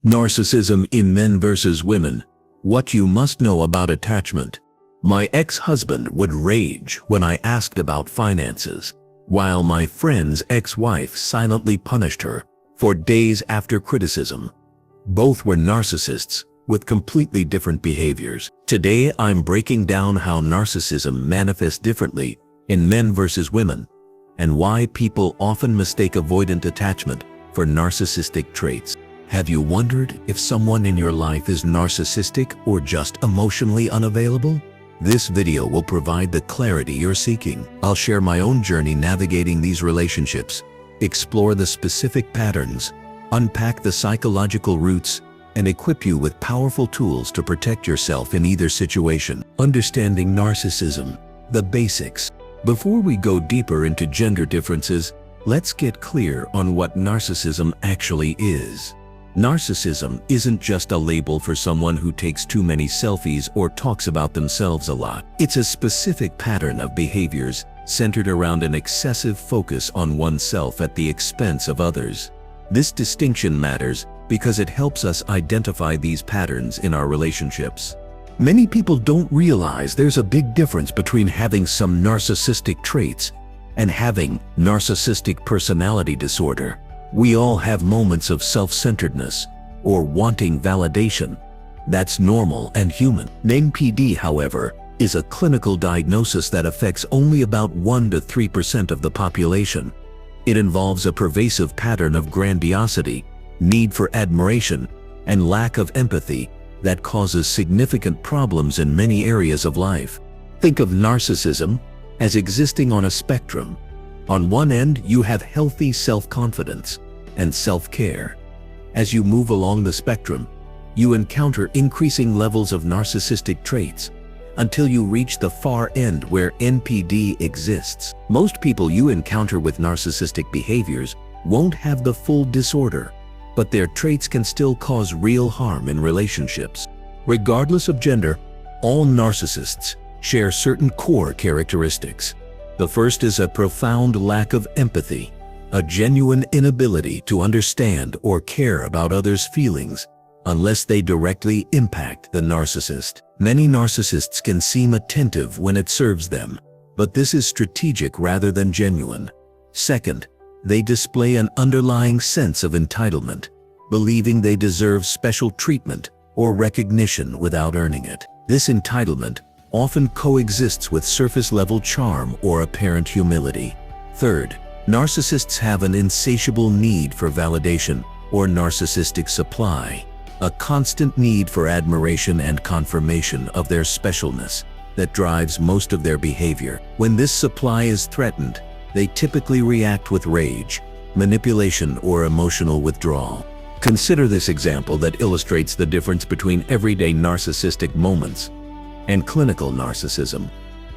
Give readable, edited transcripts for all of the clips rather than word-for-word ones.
Narcissism in men versus women. What you must know about attachment. My ex-husband would rage when I asked about finances, while my friend's ex-wife silently punished her for days after criticism. Both were narcissists with completely different behaviors. Today I'm breaking down how narcissism manifests differently in men versus women, and why people often mistake avoidant attachment for narcissistic traits. Have you wondered if someone in your life is narcissistic or just emotionally unavailable? This video will provide the clarity you're seeking. I'll share my own journey navigating these relationships, explore the specific patterns, unpack the psychological roots, and equip you with powerful tools to protect yourself in either situation. Understanding narcissism, the basics. Before we go deeper into gender differences, let's get clear on what narcissism actually is. Narcissism isn't just a label for someone who takes too many selfies or talks about themselves a lot. It's a specific pattern of behaviors centered around an excessive focus on oneself at the expense of others. This distinction matters because it helps us identify these patterns in our relationships. Many people don't realize there's a big difference between having some narcissistic traits and having narcissistic personality disorder. We all have moments of self-centeredness or wanting validation. That's normal and human. NPD, however, is a clinical diagnosis that affects only about 1 to 3% of the population. It involves a pervasive pattern of grandiosity, need for admiration, and lack of empathy that causes significant problems in many areas of life. Think of narcissism as existing on a spectrum. On one end, you have healthy self-confidence and self-care. As you move along the spectrum, you encounter increasing levels of narcissistic traits until you reach the far end where NPD exists. Most people you encounter with narcissistic behaviors won't have the full disorder, but their traits can still cause real harm in relationships. Regardless of gender, all narcissists share certain core characteristics. The first is a profound lack of empathy, a genuine inability to understand or care about others' feelings unless they directly impact the narcissist. Many narcissists can seem attentive when it serves them, but this is strategic rather than genuine. Second, they display an underlying sense of entitlement, believing they deserve special treatment or recognition without earning it. This entitlement often coexists with surface-level charm or apparent humility. Third, narcissists have an insatiable need for validation or narcissistic supply, a constant need for admiration and confirmation of their specialness that drives most of their behavior. When this supply is threatened, they typically react with rage, manipulation, or emotional withdrawal. Consider this example that illustrates the difference between everyday narcissistic moments and clinical narcissism.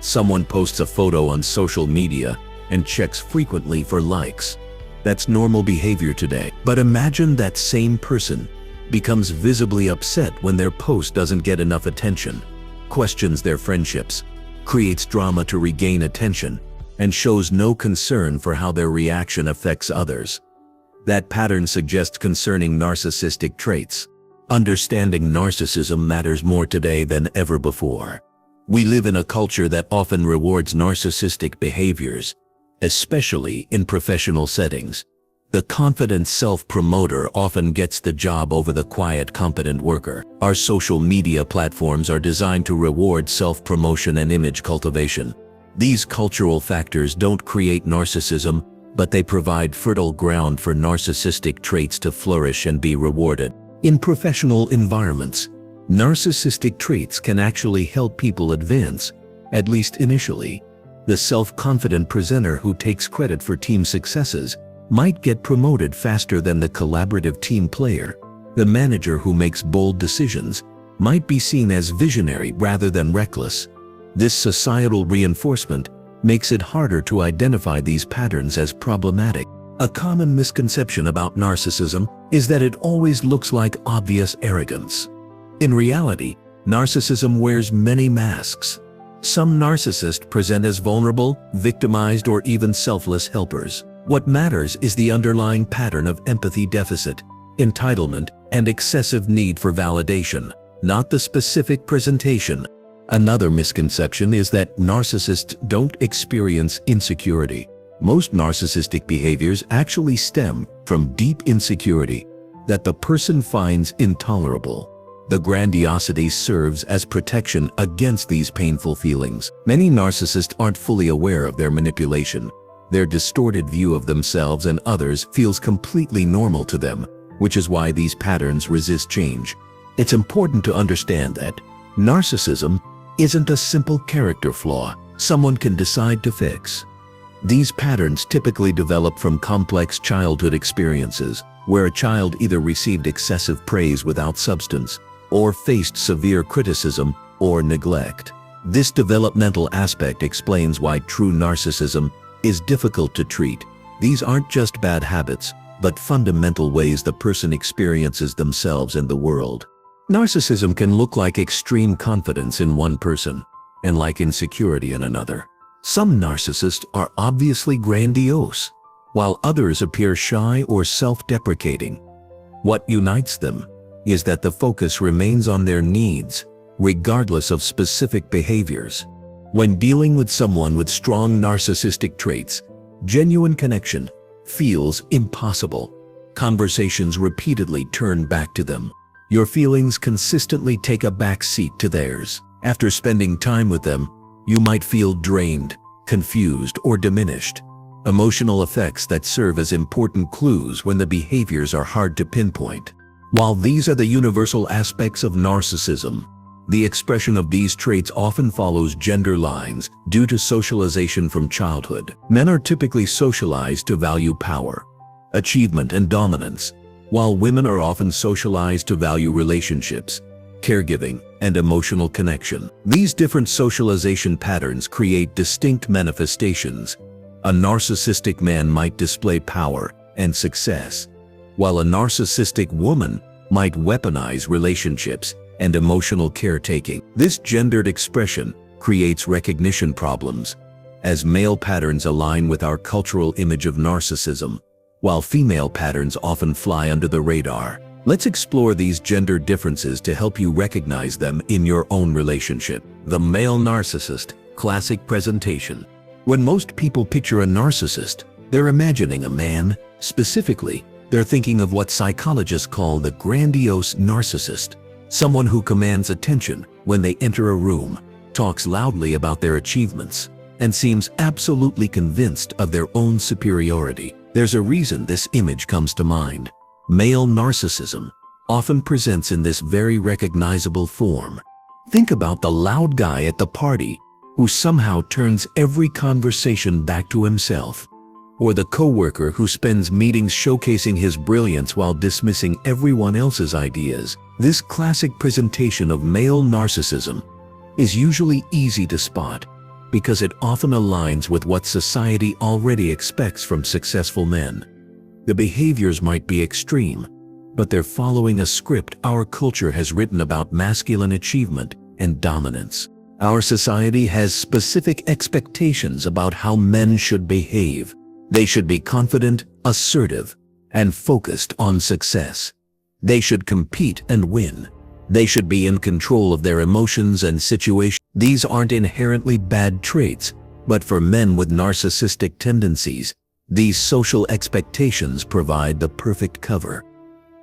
Someone posts a photo on social media and checks frequently for likes. That's normal behavior today. But imagine that same person becomes visibly upset when their post doesn't get enough attention, questions their friendships, creates drama to regain attention, and shows no concern for how their reaction affects others. That pattern suggests concerning narcissistic traits. Understanding narcissism matters more today than ever before. We live in a culture that often rewards narcissistic behaviors, especially in professional settings. The confident self-promoter often gets the job over the quiet, competent worker. Our social media platforms are designed to reward self-promotion and image cultivation. These cultural factors don't create narcissism, but they provide fertile ground for narcissistic traits to flourish and be rewarded. In professional environments, narcissistic traits can actually help people advance, at least initially. The self-confident presenter who takes credit for team successes might get promoted faster than the collaborative team player. The manager who makes bold decisions might be seen as visionary rather than reckless. This societal reinforcement makes it harder to identify these patterns as problematic. A common misconception about narcissism is that it always looks like obvious arrogance. In reality, narcissism wears many masks. Some narcissists present as vulnerable, victimized, or even selfless helpers. What matters is the underlying pattern of empathy deficit, entitlement, and excessive need for validation, not the specific presentation. Another misconception is that narcissists don't experience insecurity. Most narcissistic behaviors actually stem from deep insecurity that the person finds intolerable. The grandiosity serves as protection against these painful feelings. Many narcissists aren't fully aware of their manipulation. Their distorted view of themselves and others feels completely normal to them, which is why these patterns resist change. It's important to understand that narcissism isn't a simple character flaw someone can decide to fix. These patterns typically develop from complex childhood experiences, where a child either received excessive praise without substance, or faced severe criticism or neglect. This developmental aspect explains why true narcissism is difficult to treat. These aren't just bad habits, but fundamental ways the person experiences themselves and the world. Narcissism can look like extreme confidence in one person and like insecurity in another. Some narcissists are obviously grandiose, while others appear shy or self-deprecating. What unites them is that the focus remains on their needs, regardless of specific behaviors. When dealing with someone with strong narcissistic traits, genuine connection feels impossible. Conversations repeatedly turn back to them. Your feelings consistently take a back seat to theirs. After spending time with them, you might feel drained, confused, or diminished. Emotional effects that serve as important clues when the behaviors are hard to pinpoint. While these are the universal aspects of narcissism, the expression of these traits often follows gender lines due to socialization from childhood. Men are typically socialized to value power, achievement, and dominance, while women are often socialized to value relationships, caregiving, and emotional connection. These different socialization patterns create distinct manifestations. A narcissistic man might display power and success, while a narcissistic woman might weaponize relationships and emotional caretaking. This gendered expression creates recognition problems, as male patterns align with our cultural image of narcissism, while female patterns often fly under the radar. Let's explore these gender differences to help you recognize them in your own relationship. The male narcissist, classic presentation. When most people picture a narcissist, they're imagining a man. Specifically, they're thinking of what psychologists call the grandiose narcissist, someone who commands attention when they enter a room, talks loudly about their achievements, and seems absolutely convinced of their own superiority. There's a reason this image comes to mind. Male narcissism often presents in this very recognizable form. Think about the loud guy at the party who somehow turns every conversation back to himself, or the coworker who spends meetings showcasing his brilliance while dismissing everyone else's ideas. This classic presentation of male narcissism is usually easy to spot because it often aligns with what society already expects from successful men. The behaviors might be extreme, but they're following a script our culture has written about masculine achievement and dominance. Our society has specific expectations about how men should behave. They should be confident, assertive, and focused on success. They should compete and win. They should be in control of their emotions and situations. These aren't inherently bad traits, but for men with narcissistic tendencies, these social expectations provide the perfect cover.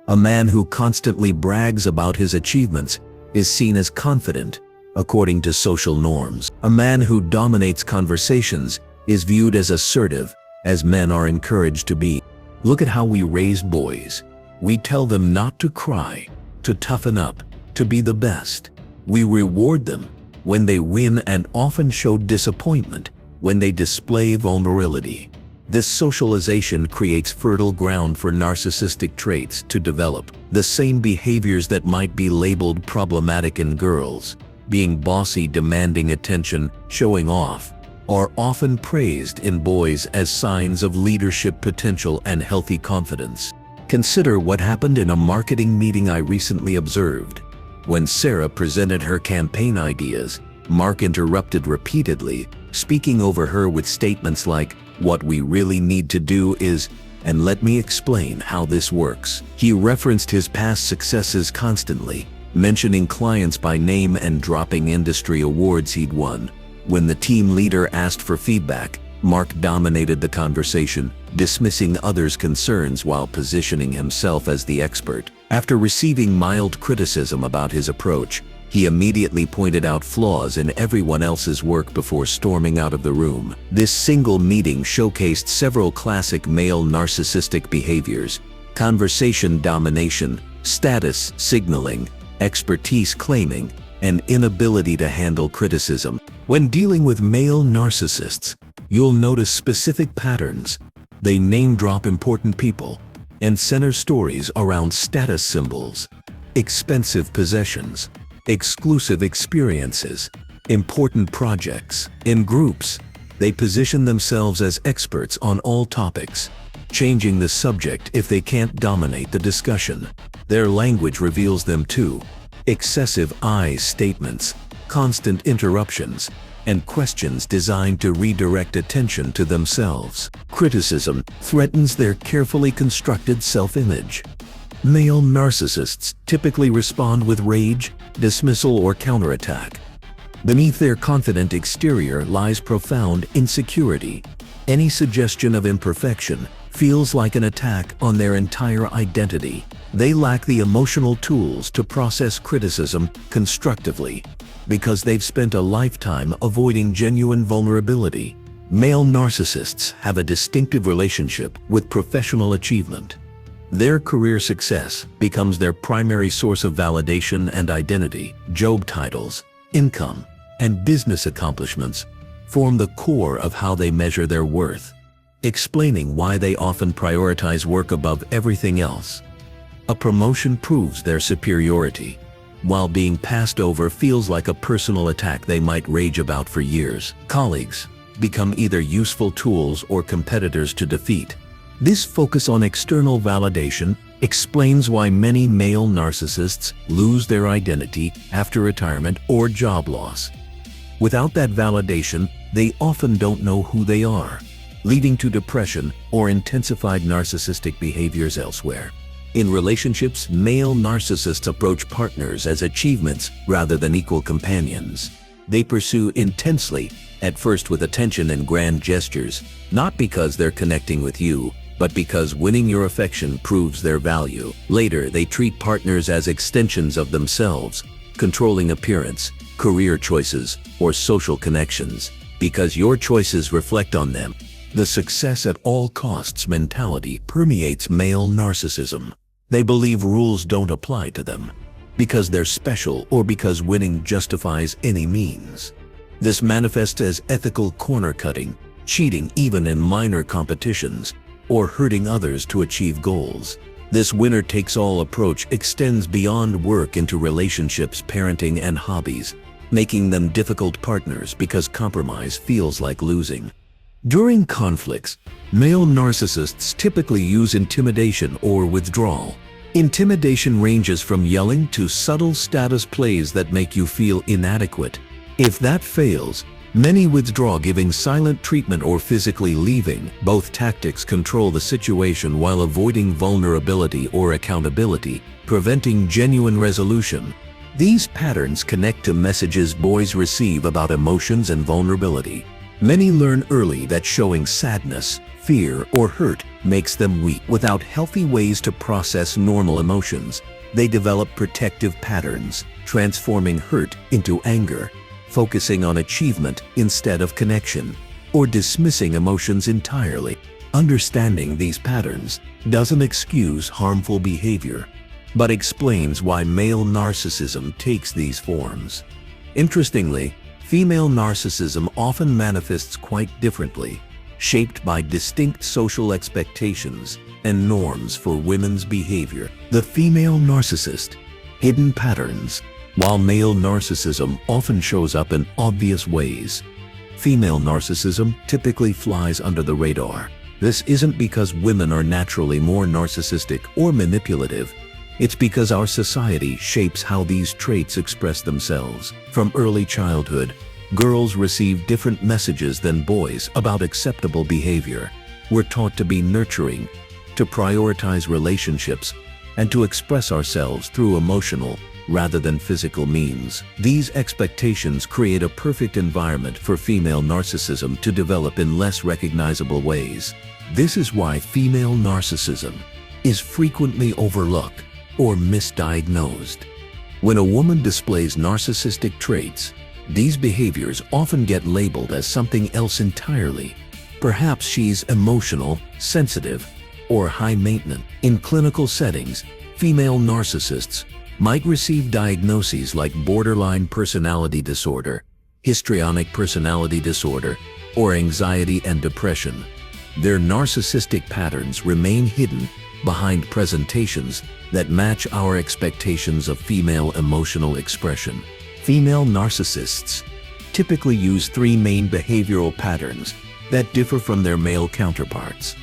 A man who constantly brags about his achievements is seen as confident, according to social norms. A man who dominates conversations is viewed as assertive, as men are encouraged to be. Look at how we raise boys. We tell them not to cry, to toughen up, to be the best. We reward them when they win and often show disappointment when they display vulnerability. This socialization creates fertile ground for narcissistic traits to develop. The same behaviors that might be labeled problematic in girls, being bossy, demanding attention, showing off, are often praised in boys as signs of leadership potential and healthy confidence. Consider what happened in a marketing meeting I recently observed. When Sarah presented her campaign ideas, Mark interrupted repeatedly, speaking over her with statements like, "What we really need to do is," and let me explain how this works. He referenced his past successes constantly, mentioning clients by name and dropping industry awards he'd won. When the team leader asked for feedback, Mark dominated the conversation, dismissing others' concerns while positioning himself as the expert. After receiving mild criticism about his approach, he immediately pointed out flaws in everyone else's work before storming out of the room. This single meeting showcased several classic male narcissistic behaviors: conversation domination, status signaling, expertise claiming, and inability to handle criticism. When dealing with male narcissists, you'll notice specific patterns. They name-drop important people and center stories around status symbols, expensive possessions, exclusive experiences, important projects. In groups, they position themselves as experts on all topics, changing the subject if they can't dominate the discussion. Their language reveals them too: excessive I statements, constant interruptions, and questions designed to redirect attention to themselves. Criticism threatens their carefully constructed self-image. Male narcissists typically respond with rage, dismissal, or counterattack. Beneath their confident exterior lies profound insecurity. Any suggestion of imperfection feels like an attack on their entire identity. They lack the emotional tools to process criticism constructively because they've spent a lifetime avoiding genuine vulnerability. Male narcissists have a distinctive relationship with professional achievement. Their career success becomes their primary source of validation and identity. Job titles, income, and business accomplishments form the core of how they measure their worth, explaining why they often prioritize work above everything else. A promotion proves their superiority, while being passed over feels like a personal attack they might rage about for years. Colleagues become either useful tools or competitors to defeat. This focus on external validation explains why many male narcissists lose their identity after retirement or job loss. Without that validation, they often don't know who they are, leading to depression or intensified narcissistic behaviors elsewhere. In relationships, male narcissists approach partners as achievements rather than equal companions. They pursue intensely, at first with attention and grand gestures, not because they're connecting with you, but because winning your affection proves their value. Later, they treat partners as extensions of themselves, controlling appearance, career choices, or social connections, because your choices reflect on them. The success at all costs mentality permeates male narcissism. They believe rules don't apply to them, because they're special or because winning justifies any means. This manifests as ethical corner-cutting, cheating even in minor competitions, or hurting others to achieve goals. This winner-takes-all approach extends beyond work into relationships, parenting, and hobbies, making them difficult partners because compromise feels like losing. During conflicts, male narcissists typically use intimidation or withdrawal. Intimidation ranges from yelling to subtle status plays that make you feel inadequate. If that fails, many withdraw, giving silent treatment or physically leaving. Both tactics control the situation while avoiding vulnerability or accountability, preventing genuine resolution. These patterns connect to messages boys receive about emotions and vulnerability. Many learn early that showing sadness, fear, or hurt makes them weak. Without healthy ways to process normal emotions, they develop protective patterns, transforming hurt into anger, focusing on achievement instead of connection, or dismissing emotions entirely. Understanding these patterns doesn't excuse harmful behavior, but explains why male narcissism takes these forms. Interestingly, female narcissism often manifests quite differently, shaped by distinct social expectations and norms for women's behavior. The female narcissist, hidden patterns. While male narcissism often shows up in obvious ways, female narcissism typically flies under the radar. This isn't because women are naturally more narcissistic or manipulative. It's because our society shapes how these traits express themselves. From early childhood, girls receive different messages than boys about acceptable behavior. We're taught to be nurturing, to prioritize relationships and to express ourselves through emotional rather than physical means. These expectations create a perfect environment for female narcissism to develop in less recognizable ways. This is why female narcissism is frequently overlooked or misdiagnosed. When a woman displays narcissistic traits, these behaviors often get labeled as something else entirely. Perhaps she's emotional, sensitive, or high maintenance. In clinical settings, female narcissists might receive diagnoses like borderline personality disorder, histrionic personality disorder, or anxiety and depression. Their narcissistic patterns remain hidden behind presentations that match our expectations of female emotional expression. Female narcissists typically use three main behavioral patterns that differ from their male counterparts.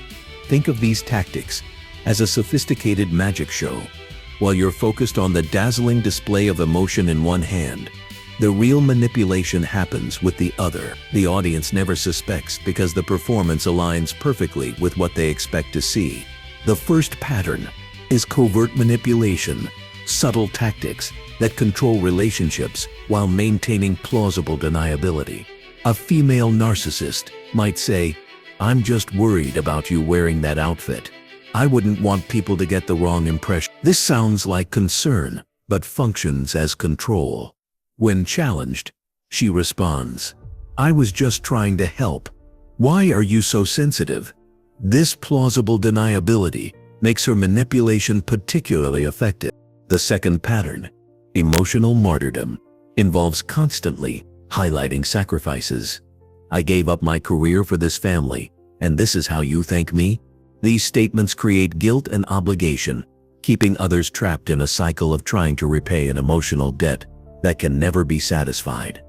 Think of these tactics as a sophisticated magic show. While you're focused on the dazzling display of emotion in one hand, the real manipulation happens with the other. The audience never suspects because the performance aligns perfectly with what they expect to see. The first pattern is covert manipulation, subtle tactics that control relationships while maintaining plausible deniability. A female narcissist might say, "I'm just worried about you wearing that outfit. I wouldn't want people to get the wrong impression." This sounds like concern, but functions as control. When challenged, she responds, "I was just trying to help. Why are you so sensitive?" This plausible deniability makes her manipulation particularly effective. The second pattern, emotional martyrdom, involves constantly highlighting sacrifices. "I gave up my career for this family, and this is how you thank me?" These statements create guilt and obligation, keeping others trapped in a cycle of trying to repay an emotional debt that can never be satisfied.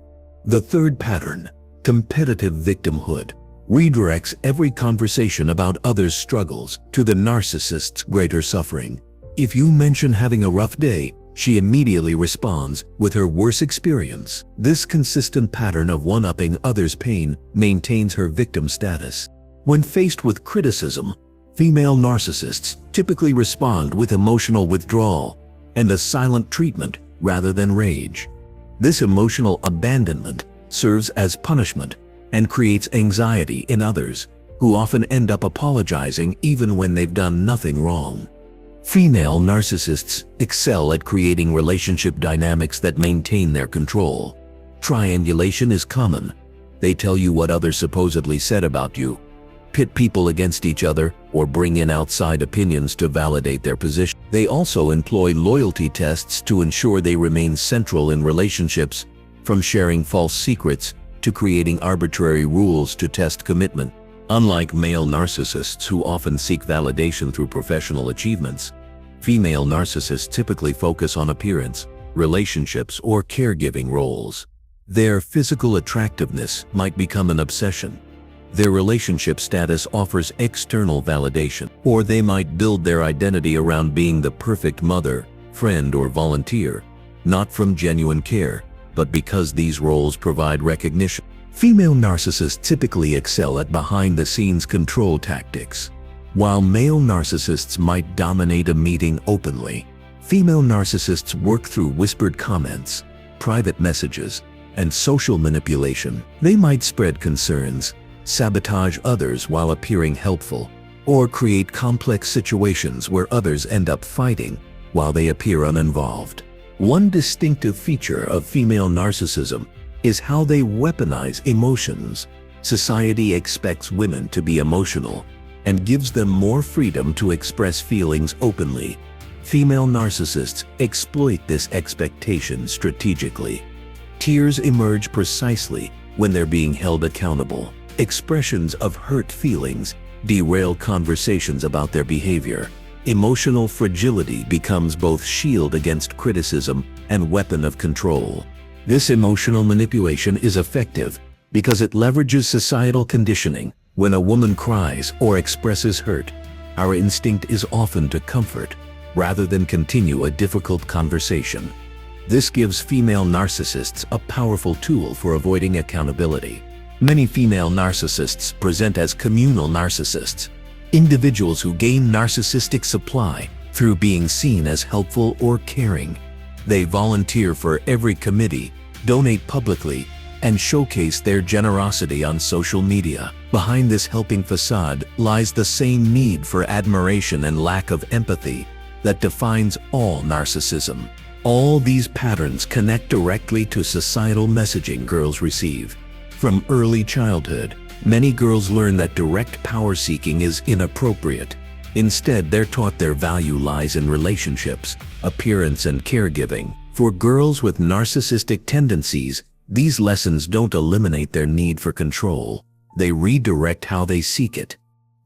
The third pattern, competitive victimhood, redirects every conversation about others' struggles to the narcissist's greater suffering. If you mention having a rough day, she immediately responds with her worst experience. This consistent pattern of one-upping others' pain maintains her victim status. When faced with criticism, female narcissists typically respond with emotional withdrawal and a silent treatment rather than rage. This emotional abandonment serves as punishment and creates anxiety in others, who often end up apologizing even when they've done nothing wrong. Female narcissists excel at creating relationship dynamics that maintain their control. Triangulation is common. They tell you what others supposedly said about you, pit people against each other, or bring in outside opinions to validate their position. They also employ loyalty tests to ensure they remain central in relationships, from sharing false secrets to creating arbitrary rules to test commitment. Unlike male narcissists who often seek validation through professional achievements, female narcissists typically focus on appearance, relationships, or caregiving roles. Their physical attractiveness might become an obsession. Their relationship status offers external validation, or they might build their identity around being the perfect mother, friend, or volunteer, not from genuine care, but because these roles provide recognition. Female narcissists typically excel at behind-the-scenes control tactics. While male narcissists might dominate a meeting openly, female narcissists work through whispered comments, private messages, and social manipulation. They might spread concerns, sabotage others while appearing helpful, or create complex situations where others end up fighting while they appear uninvolved. One distinctive feature of female narcissism is how they weaponize emotions. Society expects women to be emotional and gives them more freedom to express feelings openly. Female narcissists exploit this expectation strategically. Tears emerge precisely when they're being held accountable. Expressions of hurt feelings derail conversations about their behavior. Emotional fragility becomes both shield against criticism and weapon of control. This emotional manipulation is effective because it leverages societal conditioning. When a woman cries or expresses hurt, our instinct is often to comfort rather than continue a difficult conversation. This gives female narcissists a powerful tool for avoiding accountability. Many female narcissists present as communal narcissists. Individuals who gain narcissistic supply through being seen as helpful or caring. They volunteer for every committee, donate publicly, and showcase their generosity on social media. Behind this helping facade lies the same need for admiration and lack of empathy that defines all narcissism. All these patterns connect directly to societal messaging girls receive. From early childhood, many girls learn that direct power seeking is inappropriate. Instead, they're taught their value lies in relationships, appearance, and caregiving. For girls with narcissistic tendencies, these lessons don't eliminate their need for control. They redirect how they seek it.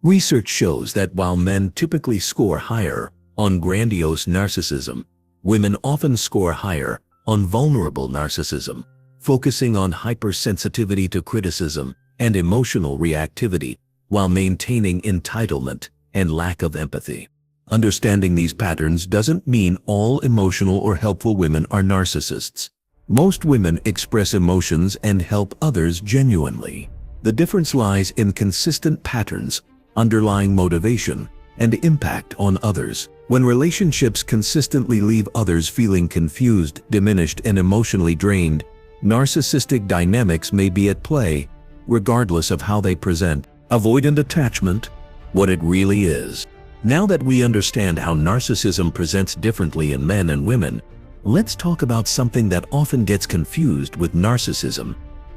Research shows that while men typically score higher on grandiose narcissism, women often score higher on vulnerable narcissism, focusing on hypersensitivity to criticism and emotional reactivity while maintaining entitlement and lack of empathy. Understanding these patterns doesn't mean all emotional or helpful women are narcissists. Most women express emotions and help others genuinely. The difference lies in consistent patterns, underlying motivation, and impact on others. When relationships consistently leave others feeling confused, diminished, and emotionally drained, narcissistic dynamics may be at play, regardless of how they present. Avoidant attachment, what it really is. Now that we understand how narcissism presents differently in men and women, let's talk about something that often gets confused with narcissism: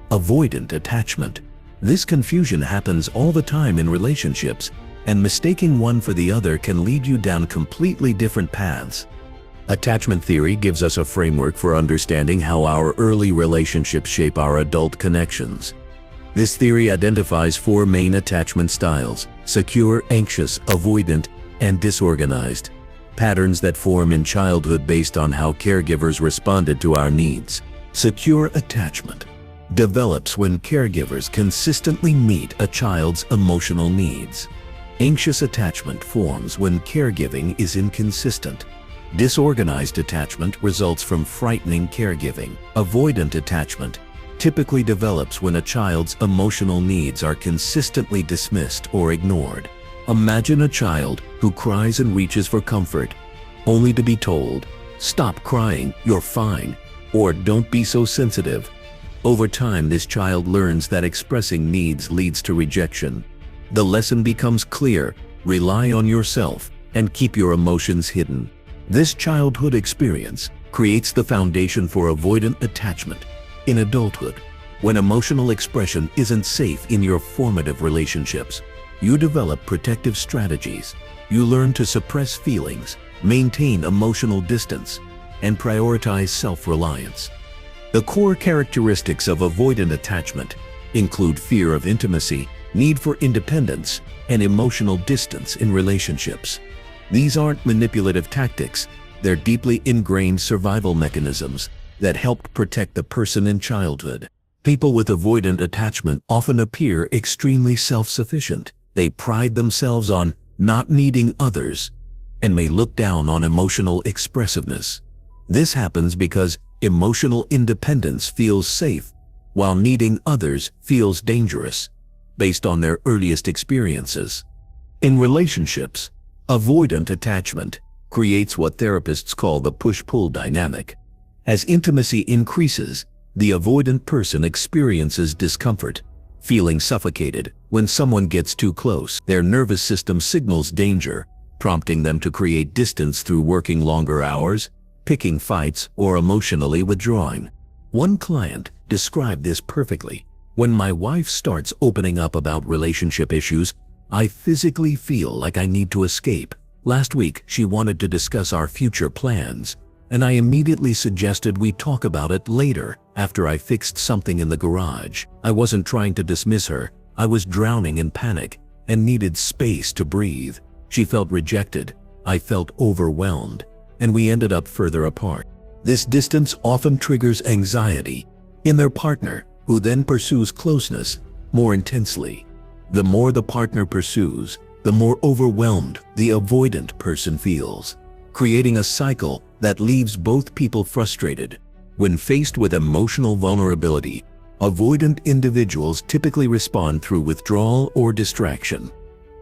avoidant attachment. This confusion happens all the time in relationships, and mistaking one for the other can lead you down completely different paths. Attachment theory gives us a framework for understanding how our early relationships shape our adult connections. This theory identifies 4 main attachment styles: secure, anxious, avoidant, and disorganized. Patterns that form in childhood based on how caregivers responded to our needs. Secure attachment develops when caregivers consistently meet a child's emotional needs. Anxious attachment forms when caregiving is inconsistent. Disorganized attachment results from frightening caregiving. Avoidant attachment typically develops when a child's emotional needs are consistently dismissed or ignored. Imagine a child who cries and reaches for comfort, only to be told, "Stop crying, you're fine," or "Don't be so sensitive." Over time, this child learns that expressing needs leads to rejection. The lesson becomes clear: rely on yourself and keep your emotions hidden. This childhood experience creates the foundation for avoidant attachment. In adulthood, when emotional expression isn't safe in your formative relationships, you develop protective strategies. You learn to suppress feelings, maintain emotional distance, and prioritize self-reliance. The core characteristics of avoidant attachment include fear of intimacy, need for independence, and emotional distance in relationships. These aren't manipulative tactics, they're deeply ingrained survival mechanisms that helped protect the person in childhood. People with avoidant attachment often appear extremely self-sufficient. They pride themselves on not needing others and may look down on emotional expressiveness. This happens because emotional independence feels safe, while needing others feels dangerous, based on their earliest experiences. In relationships, avoidant attachment creates what therapists call the push-pull dynamic. As intimacy increases, the avoidant person experiences discomfort, feeling suffocated when someone gets too close. Their nervous system signals danger, prompting them to create distance through working longer hours, picking fights, or emotionally withdrawing. One client described this perfectly: "When my wife starts opening up about relationship issues, I physically feel like I need to escape. Last week, she wanted to discuss our future plans, and I immediately suggested we talk about it later after I fixed something in the garage. I wasn't trying to dismiss her. I was drowning in panic and needed space to breathe. She felt rejected. I felt overwhelmed, and we ended up further apart." This distance often triggers anxiety in their partner, who then pursues closeness more intensely. The more the partner pursues, the more overwhelmed the avoidant person feels, creating a cycle that leaves both people frustrated. When faced with emotional vulnerability, avoidant individuals typically respond through withdrawal or distraction.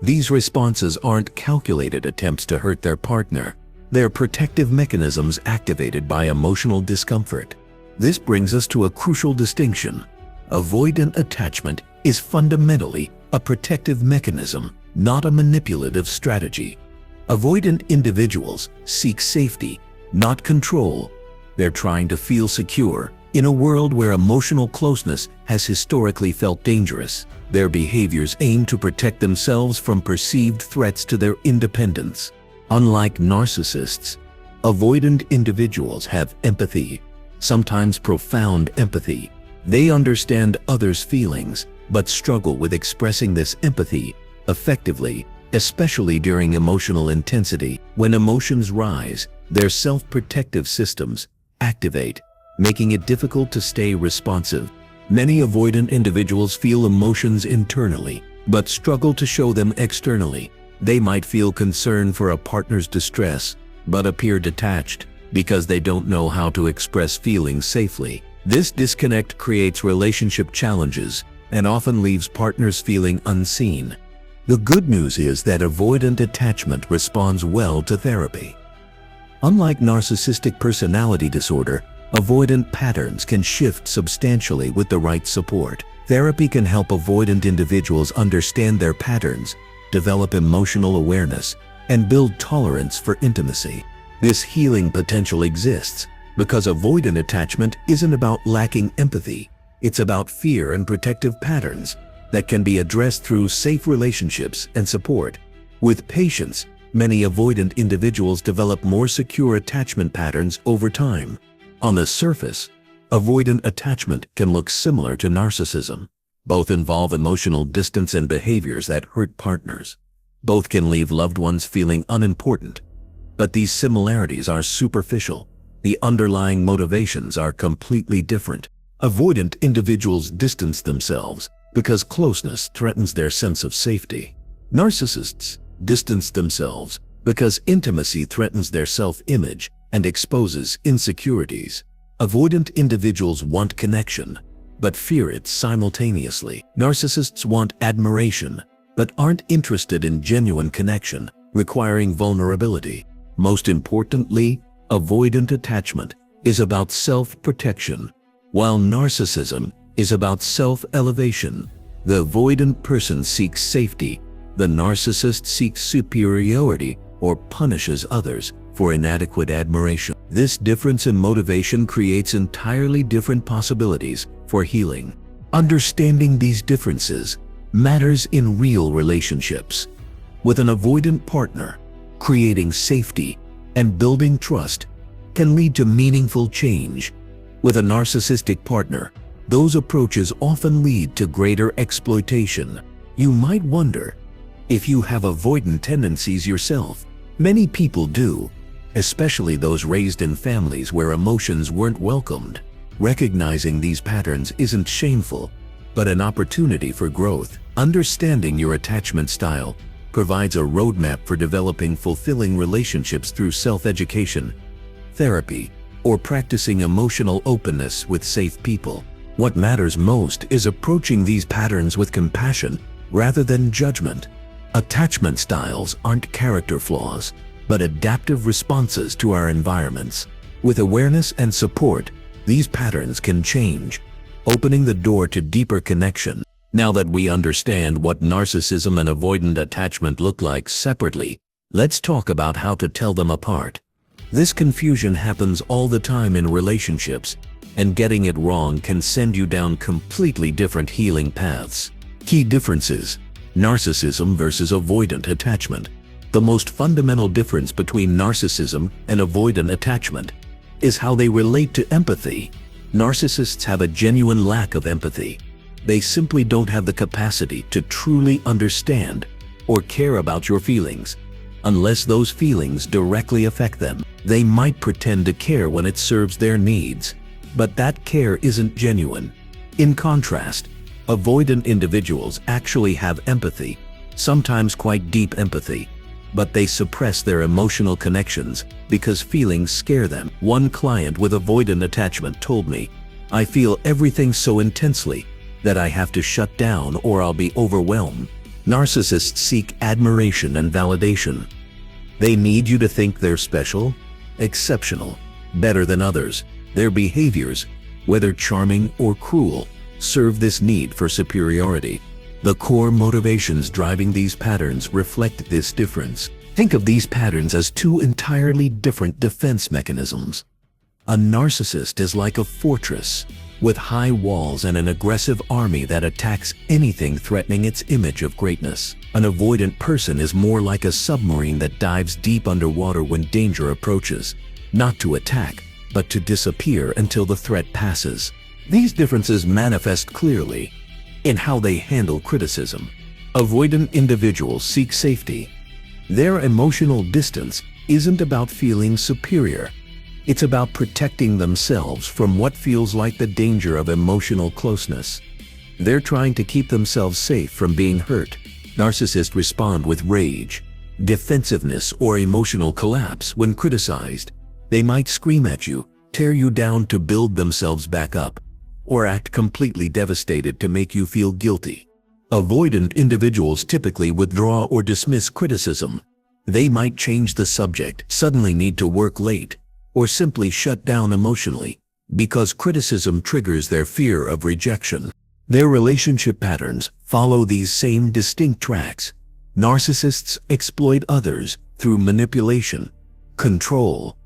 These responses aren't calculated attempts to hurt their partner. They're protective mechanisms activated by emotional discomfort. This brings us to a crucial distinction. Avoidant attachment is fundamentally a protective mechanism, not a manipulative strategy. Avoidant individuals seek safety, not control. They're trying to feel secure in a world where emotional closeness has historically felt dangerous. Their behaviors aim to protect themselves from perceived threats to their independence. Unlike narcissists, avoidant individuals have empathy, sometimes profound empathy. They understand others' feelings, but struggle with expressing this empathy effectively, especially during emotional intensity. When emotions rise, their self-protective systems activate, making it difficult to stay responsive. Many avoidant individuals feel emotions internally, but struggle to show them externally. They might feel concern for a partner's distress, but appear detached because they don't know how to express feelings safely. This disconnect creates relationship challenges and often leaves partners feeling unseen. The good news is that avoidant attachment responds well to therapy. Unlike narcissistic personality disorder, avoidant patterns can shift substantially with the right support. Therapy can help avoidant individuals understand their patterns, develop emotional awareness, and build tolerance for intimacy. This healing potential exists because avoidant attachment isn't about lacking empathy. It's about fear and protective patterns that can be addressed through safe relationships and support. With patience, many avoidant individuals develop more secure attachment patterns over time. On the surface, avoidant attachment can look similar to narcissism. Both involve emotional distance and behaviors that hurt partners. Both can leave loved ones feeling unimportant. But these similarities are superficial. The underlying motivations are completely different. Avoidant individuals distance themselves because closeness threatens their sense of safety. Narcissists distance themselves because intimacy threatens their self-image and exposes insecurities. Avoidant individuals want connection, but fear it simultaneously. Narcissists want admiration, but aren't interested in genuine connection, requiring vulnerability. Most importantly, avoidant attachment is about self-protection, while narcissism is about self-elevation. The avoidant person seeks safety. The narcissist seeks superiority or punishes others for inadequate admiration. This difference in motivation creates entirely different possibilities for healing. Understanding these differences matters in real relationships. With an avoidant partner, creating safety and building trust can lead to meaningful change. With a narcissistic partner, those approaches often lead to greater exploitation. You might wonder if you have avoidant tendencies yourself. Many people do, especially those raised in families where emotions weren't welcomed. Recognizing these patterns isn't shameful, but an opportunity for growth. Understanding your attachment style provides a roadmap for developing fulfilling relationships through self-education, therapy, or practicing emotional openness with safe people. What matters most is approaching these patterns with compassion rather than judgment. Attachment styles aren't character flaws, but adaptive responses to our environments. With awareness and support, these patterns can change, opening the door to deeper connection. Now that we understand what narcissism and avoidant attachment look like separately, let's talk about how to tell them apart. This confusion happens all the time in relationships, and getting it wrong can send you down completely different healing paths. Key differences: narcissism versus avoidant attachment. The most fundamental difference between narcissism and avoidant attachment is how they relate to empathy. Narcissists have a genuine lack of empathy. They simply don't have the capacity to truly understand or care about your feelings. Unless those feelings directly affect them, they might pretend to care when it serves their needs, but that care isn't genuine. In contrast, avoidant individuals actually have empathy, sometimes quite deep empathy, but they suppress their emotional connections because feelings scare them. One client with avoidant attachment told me, "I feel everything so intensely that I have to shut down or I'll be overwhelmed." Narcissists seek admiration and validation. They need you to think they're special, exceptional, better than others. Their behaviors, whether charming or cruel, serve this need for superiority. The core motivations driving these patterns reflect this difference. Think of these patterns as two entirely different defense mechanisms. A narcissist is like a fortress, with high walls and an aggressive army that attacks anything threatening its image of greatness. An avoidant person is more like a submarine that dives deep underwater when danger approaches, not to attack, but to disappear until the threat passes. These differences manifest clearly in how they handle criticism. Avoidant individuals seek safety. Their emotional distance isn't about feeling superior. It's about protecting themselves from what feels like the danger of emotional closeness. They're trying to keep themselves safe from being hurt. Narcissists respond with rage, defensiveness, or emotional collapse when criticized. They might scream at you, tear you down to build themselves back up, or act completely devastated to make you feel guilty. Avoidant individuals typically withdraw or dismiss criticism. They might change the subject, suddenly need to work late, or simply shut down emotionally, because criticism triggers their fear of rejection. Their relationship patterns follow these same distinct tracks. Narcissists exploit others through manipulation, control,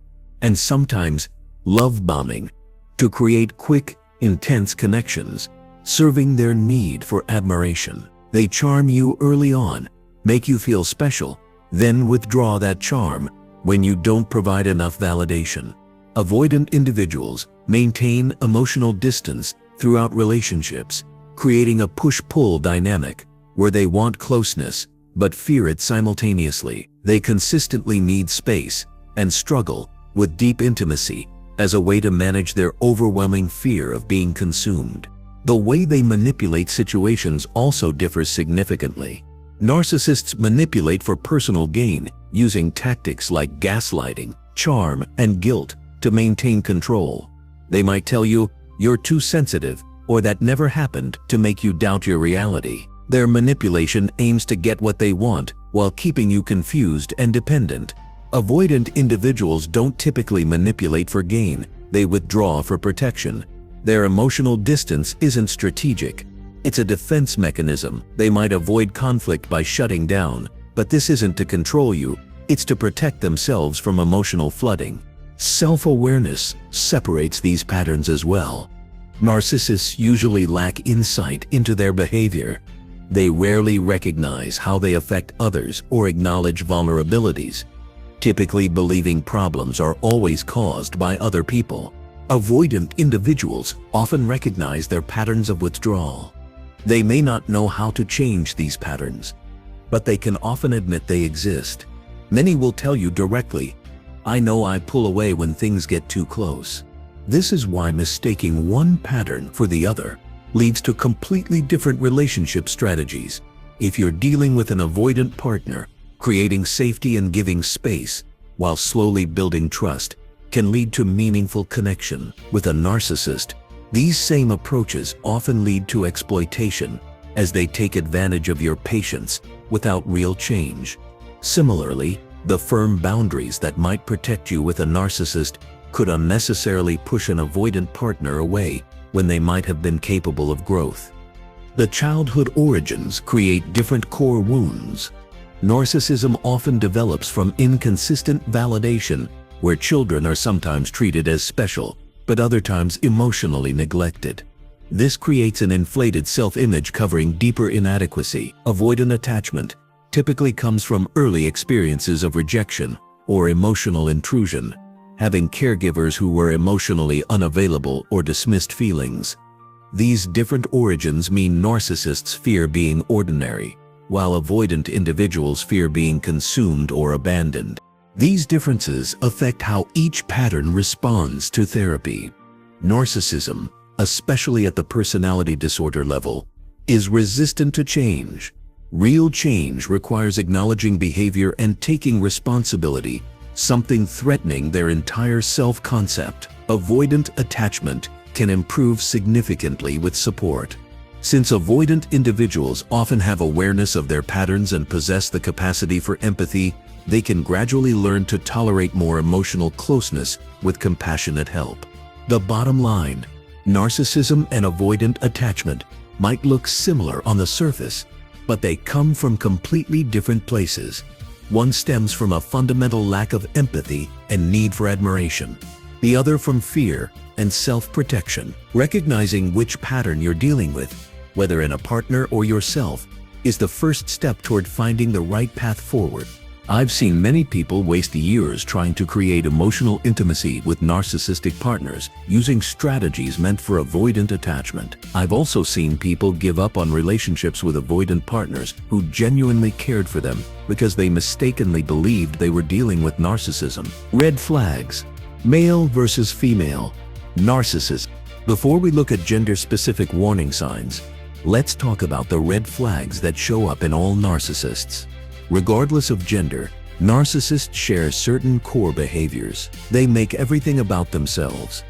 and sometimes love bombing to create quick, intense connections, serving their need for admiration. They charm you early on, make you feel special, then withdraw that charm when you don't provide enough validation. Avoidant individuals maintain emotional distance throughout relationships, creating a push-pull dynamic where they want closeness but fear it simultaneously. They consistently need space and struggle with deep intimacy as a way to manage their overwhelming fear of being consumed. The way they manipulate situations also differs significantly. Narcissists manipulate for personal gain, using tactics like gaslighting, charm, and guilt to maintain control. They might tell you, "You're too sensitive," or "that never happened," to make you doubt your reality. Their manipulation aims to get what they want while keeping you confused and dependent. Avoidant individuals don't typically manipulate for gain, they withdraw for protection. Their emotional distance isn't strategic. It's a defense mechanism. They might avoid conflict by shutting down, but this isn't to control you, it's to protect themselves from emotional flooding. Self-awareness separates these patterns as well. Narcissists usually lack insight into their behavior. They rarely recognize how they affect others or acknowledge vulnerabilities, typically believing problems are always caused by other people. Avoidant individuals often recognize their patterns of withdrawal. They may not know how to change these patterns, but they can often admit they exist. Many will tell you directly, "I know I pull away when things get too close." This is why mistaking one pattern for the other leads to completely different relationship strategies. If you're dealing with an avoidant partner, creating safety and giving space while slowly building trust can lead to meaningful connection. With a narcissist, these same approaches often lead to exploitation, as they take advantage of your patience without real change. Similarly, the firm boundaries that might protect you with a narcissist could unnecessarily push an avoidant partner away when they might have been capable of growth. The childhood origins create different core wounds. Narcissism often develops from inconsistent validation, where children are sometimes treated as special, but other times emotionally neglected. This creates an inflated self-image covering deeper inadequacy. Avoidant attachment typically comes from early experiences of rejection or emotional intrusion, having caregivers who were emotionally unavailable or dismissed feelings. These different origins mean narcissists fear being ordinary, while avoidant individuals fear being consumed or abandoned. These differences affect how each pattern responds to therapy. Narcissism, especially at the personality disorder level, is resistant to change. Real change requires acknowledging behavior and taking responsibility, something threatening their entire self-concept. Avoidant attachment can improve significantly with support. Since avoidant individuals often have awareness of their patterns and possess the capacity for empathy, they can gradually learn to tolerate more emotional closeness with compassionate help. The bottom line: narcissism and avoidant attachment might look similar on the surface, but they come from completely different places. One stems from a fundamental lack of empathy and need for admiration. The other from fear and self-protection. Recognizing which pattern you're dealing with, whether in a partner or yourself, is the first step toward finding the right path forward. I've seen many people waste years trying to create emotional intimacy with narcissistic partners using strategies meant for avoidant attachment. I've also seen people give up on relationships with avoidant partners who genuinely cared for them because they mistakenly believed they were dealing with narcissism. Red flags. Male versus female. Narcissist. Before we look at gender-specific warning signs, let's talk about the red flags that show up in all narcissists. Regardless of gender, narcissists share certain core behaviors. They make everything about themselves,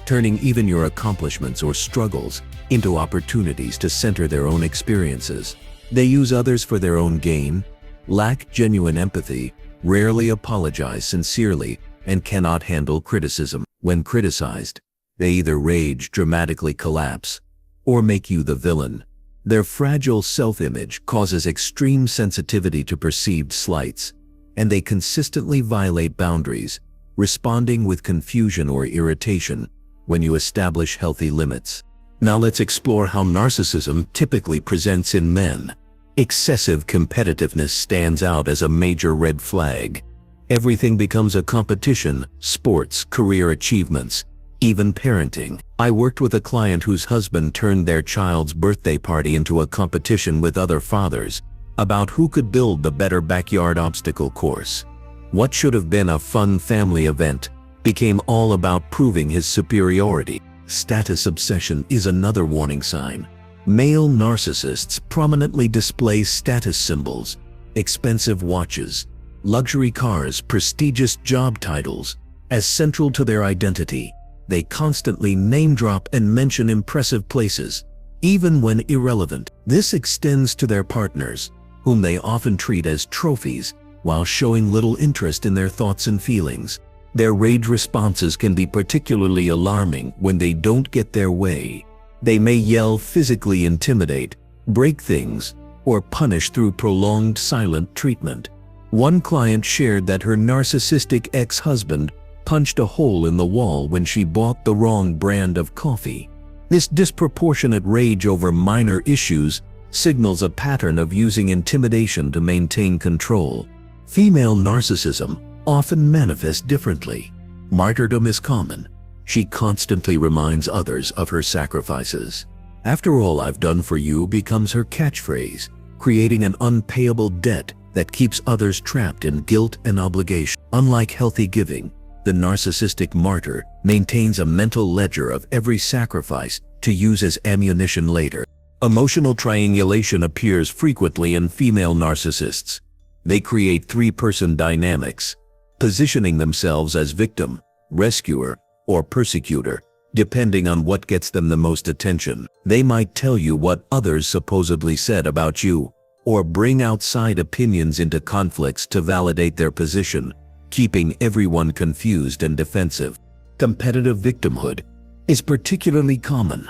turning even your accomplishments or struggles into opportunities to center their own experiences. They use others for their own gain, lack genuine empathy, rarely apologize sincerely, and cannot handle criticism. When criticized, they either rage, dramatically collapse, or make you the villain. Their fragile self-image causes extreme sensitivity to perceived slights, and they consistently violate boundaries, responding with confusion or irritation when you establish healthy limits. Now let's explore how narcissism typically presents in men. Excessive competitiveness stands out as a major red flag. Everything becomes a competition: sports, career achievements, even parenting. I worked with a client whose husband turned their child's birthday party into a competition with other fathers about who could build the better backyard obstacle course. What should have been a fun family event became all about proving his superiority. Status obsession is another warning sign. Male narcissists prominently display status symbols: expensive watches, luxury cars, prestigious job titles as central to their identity. They constantly name-drop and mention impressive places, even when irrelevant. This extends to their partners, whom they often treat as trophies, while showing little interest in their thoughts and feelings. Their rage responses can be particularly alarming when they don't get their way. They may yell, physically intimidate, break things, or punish through prolonged silent treatment. One client shared that her narcissistic ex-husband punched a hole in the wall when she bought the wrong brand of coffee. This disproportionate rage over minor issues signals a pattern of using intimidation to maintain control. Female narcissism often manifests differently. Martyrdom is common. She constantly reminds others of her sacrifices. "After all I've done for you" becomes her catchphrase, creating an unpayable debt that keeps others trapped in guilt and obligation. Unlike healthy giving, the narcissistic martyr maintains a mental ledger of every sacrifice to use as ammunition later. Emotional triangulation appears frequently in female narcissists. They create three-person dynamics, positioning themselves as victim, rescuer, or persecutor, depending on what gets them the most attention. They might tell you what others supposedly said about you, or bring outside opinions into conflicts to validate their position, keeping everyone confused and defensive. Competitive victimhood is particularly common.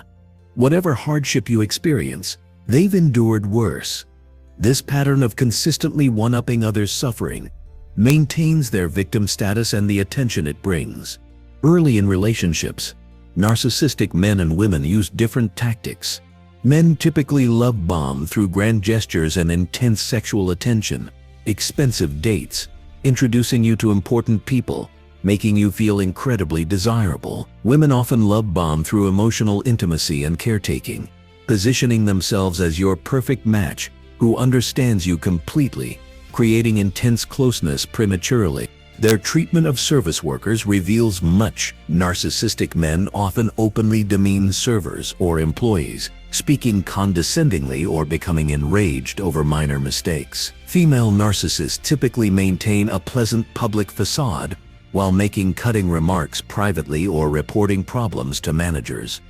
Whatever hardship you experience, they've endured worse. This pattern of consistently one-upping others' suffering maintains their victim status and the attention it brings. Early in relationships, narcissistic men and women use different tactics. Men typically love bomb through grand gestures and intense sexual attention, expensive dates, introducing you to important people, making you feel incredibly desirable. Women often love bomb through emotional intimacy and caretaking, positioning themselves as your perfect match who understands you completely, creating intense closeness prematurely. Their treatment of service workers reveals much. Narcissistic men often openly demean servers or employees, speaking condescendingly or becoming enraged over minor mistakes. Female narcissists typically maintain a pleasant public facade while making cutting remarks privately or reporting problems to managers.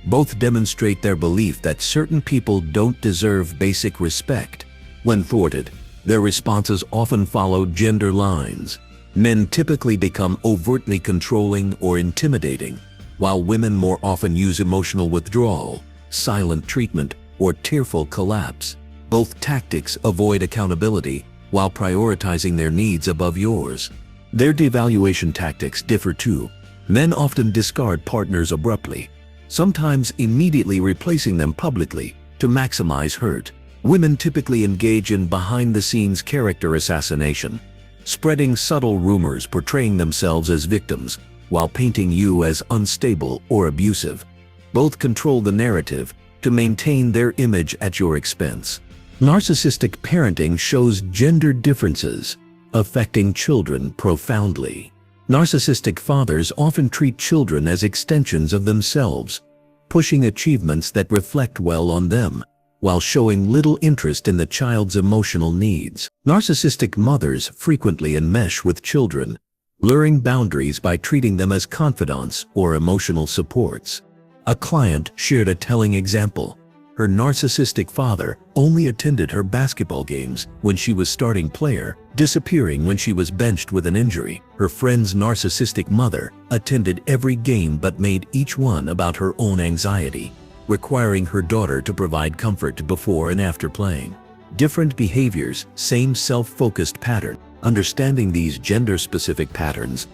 Both demonstrate their belief that certain people don't deserve basic respect. When thwarted, their responses often follow gender lines. Men typically become overtly controlling or intimidating, while women more often use emotional withdrawal, silent treatment, or tearful collapse. Both tactics avoid accountability while prioritizing their needs above yours. Their devaluation tactics differ too. Men often discard partners abruptly, sometimes immediately replacing them publicly to maximize hurt. Women typically engage in behind-the-scenes character assassination, spreading subtle rumors portraying themselves as victims while painting you as unstable or abusive. Both control the narrative to maintain their image at your expense. Narcissistic parenting shows gender differences, affecting children profoundly. Narcissistic fathers often treat children as extensions of themselves, pushing achievements that reflect well on them, while showing little interest in the child's emotional needs. Narcissistic mothers frequently enmesh with children, blurring boundaries by treating them as confidants or emotional supports. A client shared a telling example. Her narcissistic father only attended her basketball games when she was starting player, disappearing when she was benched with an injury. Her friend's narcissistic mother attended every game but made each one about her own anxiety, requiring her daughter to provide comfort before and after playing. Different behaviors, same self-focused pattern. Understanding these gender-specific patterns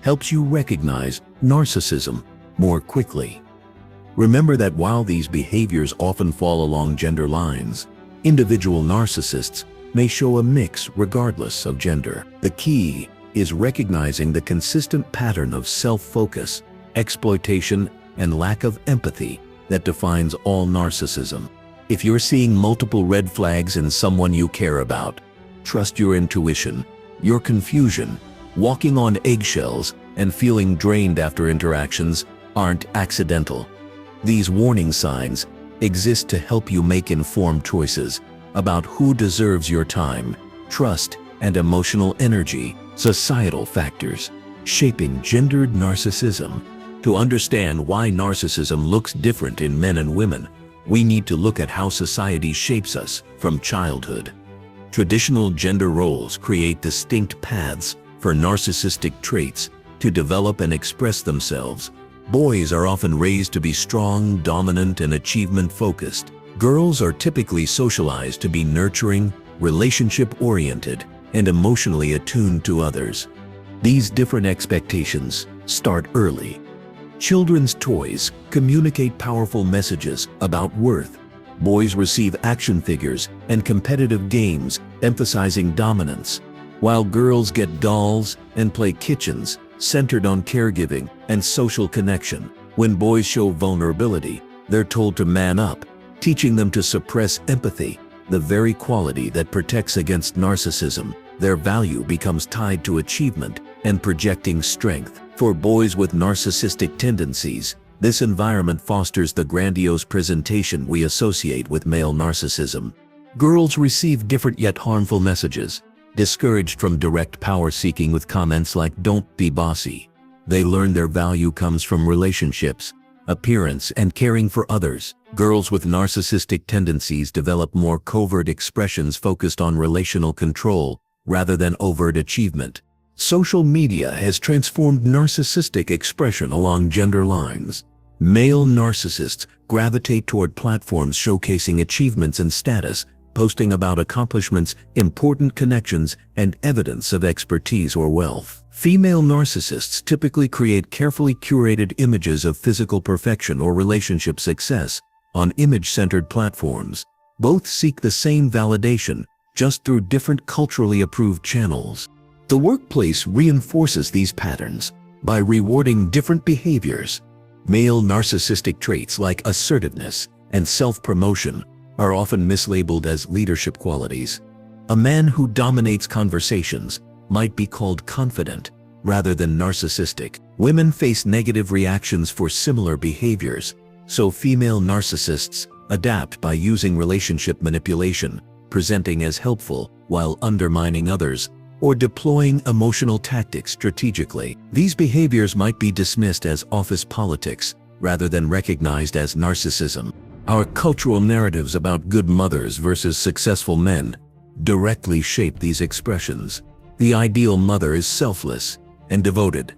helps you recognize narcissism more quickly. Remember that while these behaviors often fall along gender lines, individual narcissists may show a mix regardless of gender. The key is recognizing the consistent pattern of self-focus, exploitation, and lack of empathy that defines all narcissism. If you're seeing multiple red flags in someone you care about, trust your intuition. Your confusion, walking on eggshells, and feeling drained after interactions aren't accidental. These warning signs exist to help you make informed choices about who deserves your time, trust, and emotional energy. Societal factors shaping gendered narcissism. To understand why narcissism looks different in men and women, we need to look at how society shapes us from childhood. Traditional gender roles create distinct paths for narcissistic traits to develop and express themselves. Boys are often raised to be strong, dominant, and achievement-focused. Girls are typically socialized to be nurturing, relationship-oriented, and emotionally attuned to others. These different expectations start early. Children's toys communicate powerful messages about worth. Boys receive action figures and competitive games emphasizing dominance, while girls get dolls and play kitchens centered on caregiving and social connection. When boys show vulnerability, they're told to man up, teaching them to suppress empathy, the very quality that protects against narcissism. Their value becomes tied to achievement and projecting strength. For boys with narcissistic tendencies, this environment fosters the grandiose presentation we associate with male narcissism. Girls receive different yet harmful messages, discouraged from direct power seeking with comments like "don't be bossy." They learn their value comes from relationships, appearance, and caring for others. Girls with narcissistic tendencies develop more covert expressions focused on relational control rather than overt achievement. Social media has transformed narcissistic expression along gender lines. Male narcissists gravitate toward platforms showcasing achievements and status, posting about accomplishments, important connections, and evidence of expertise or wealth. Female narcissists typically create carefully curated images of physical perfection or relationship success on image-centered platforms. Both seek the same validation, just through different culturally approved channels. The workplace reinforces these patterns by rewarding different behaviors. Male narcissistic traits like assertiveness and self-promotion are often mislabeled as leadership qualities. A man who dominates conversations might be called confident rather than narcissistic. Women face negative reactions for similar behaviors, so female narcissists adapt by using relationship manipulation, presenting as helpful while undermining others, or deploying emotional tactics strategically. These behaviors might be dismissed as office politics, rather than recognized as narcissism. Our cultural narratives about good mothers versus successful men directly shape these expressions. The ideal mother is selfless and devoted.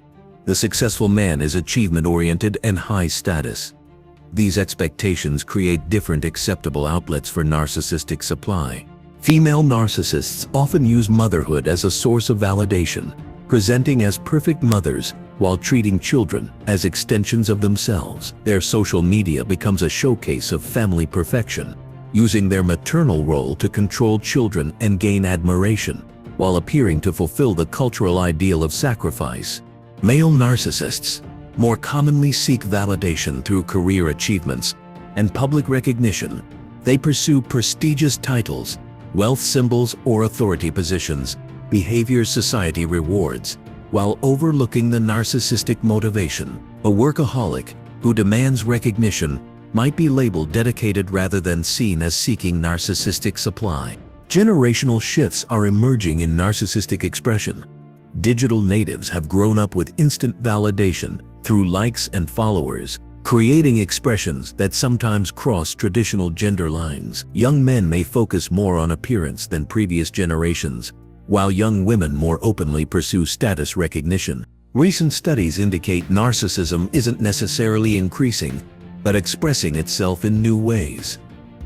The successful man is achievement-oriented and high status. These expectations create different acceptable outlets for narcissistic supply. Female narcissists often use motherhood as a source of validation, presenting as perfect mothers while treating children as extensions of themselves. Their social media becomes a showcase of family perfection, using their maternal role to control children and gain admiration, while appearing to fulfill the cultural ideal of sacrifice. Male narcissists more commonly seek validation through career achievements and public recognition. They pursue prestigious titles, wealth symbols, or authority positions, behaviors society rewards, while overlooking the narcissistic motivation. A workaholic who demands recognition might be labeled dedicated rather than seen as seeking narcissistic supply. Generational shifts are emerging in narcissistic expression. Digital natives have grown up with instant validation through likes and followers, creating expressions that sometimes cross traditional gender lines. Young men may focus more on appearance than previous generations, while young women more openly pursue status recognition. Recent studies indicate narcissism isn't necessarily increasing, but expressing itself in new ways.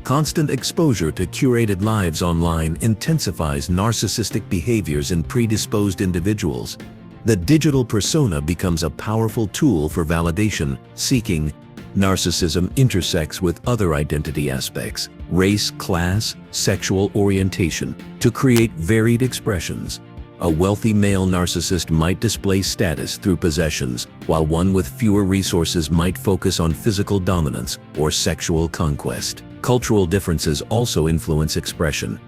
Constant exposure to curated lives online intensifies narcissistic behaviors in predisposed individuals. The digital persona becomes a powerful tool for validation seeking. Narcissism intersects with other identity aspects, race, class, sexual orientation, to create varied expressions. A wealthy male narcissist might display status through possessions, while one with fewer resources might focus on physical dominance or sexual conquest. Cultural differences also influence expression.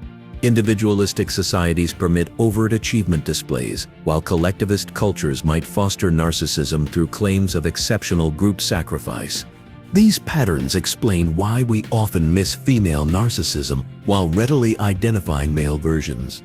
Individualistic societies permit overt achievement displays, while collectivist cultures might foster narcissism through claims of exceptional group sacrifice. These patterns explain why we often miss female narcissism while readily identifying male versions.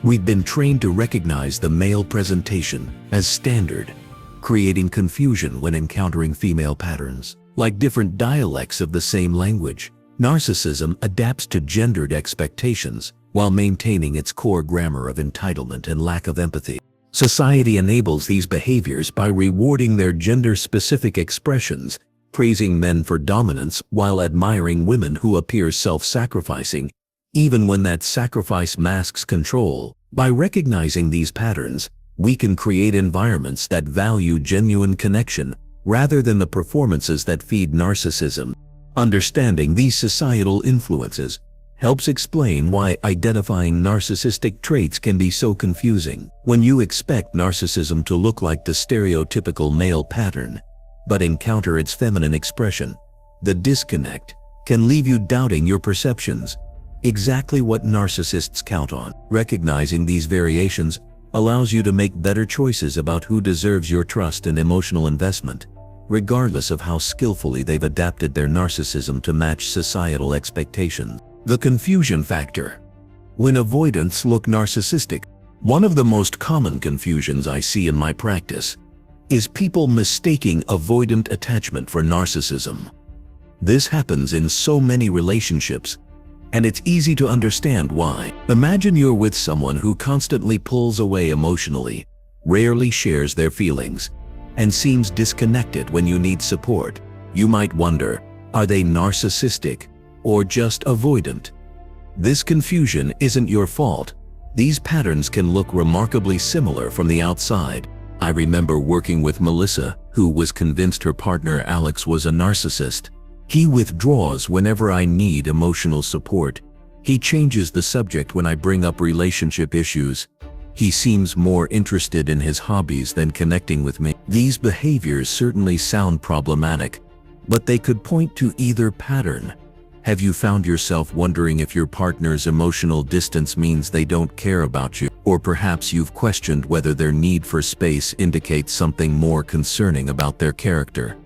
We've been trained to recognize the male presentation as standard, creating confusion when encountering female patterns. Like different dialects of the same language, narcissism adapts to gendered expectations while maintaining its core grammar of entitlement and lack of empathy. Society enables these behaviors by rewarding their gender-specific expressions, praising men for dominance while admiring women who appear self-sacrificing, even when that sacrifice masks control. By recognizing these patterns, we can create environments that value genuine connection rather than the performances that feed narcissism. Understanding these societal influences helps explain why identifying narcissistic traits can be so confusing. When you expect narcissism to look like the stereotypical male pattern, but encounter its feminine expression, the disconnect can leave you doubting your perceptions. Exactly what narcissists count on. Recognizing these variations allows you to make better choices about who deserves your trust and emotional investment, regardless of how skillfully they've adapted their narcissism to match societal expectations. The confusion factor. When avoidants look narcissistic, one of the most common confusions I see in my practice is people mistaking avoidant attachment for narcissism. This happens in so many relationships, and it's easy to understand why. Imagine you're with someone who constantly pulls away emotionally, rarely shares their feelings, and seems disconnected when you need support. You might wonder, are they narcissistic or just avoidant? This confusion isn't your fault. These patterns can look remarkably similar from the outside. I remember working with Melissa, who was convinced her partner Alex was a narcissist. He withdraws whenever I need emotional support. He changes the subject when I bring up relationship issues. He seems more interested in his hobbies than connecting with me. These behaviors certainly sound problematic, but they could point to either pattern. Have you found yourself wondering if your partner's emotional distance means they don't care about you? Or perhaps you've questioned whether their need for space indicates something more concerning about their character.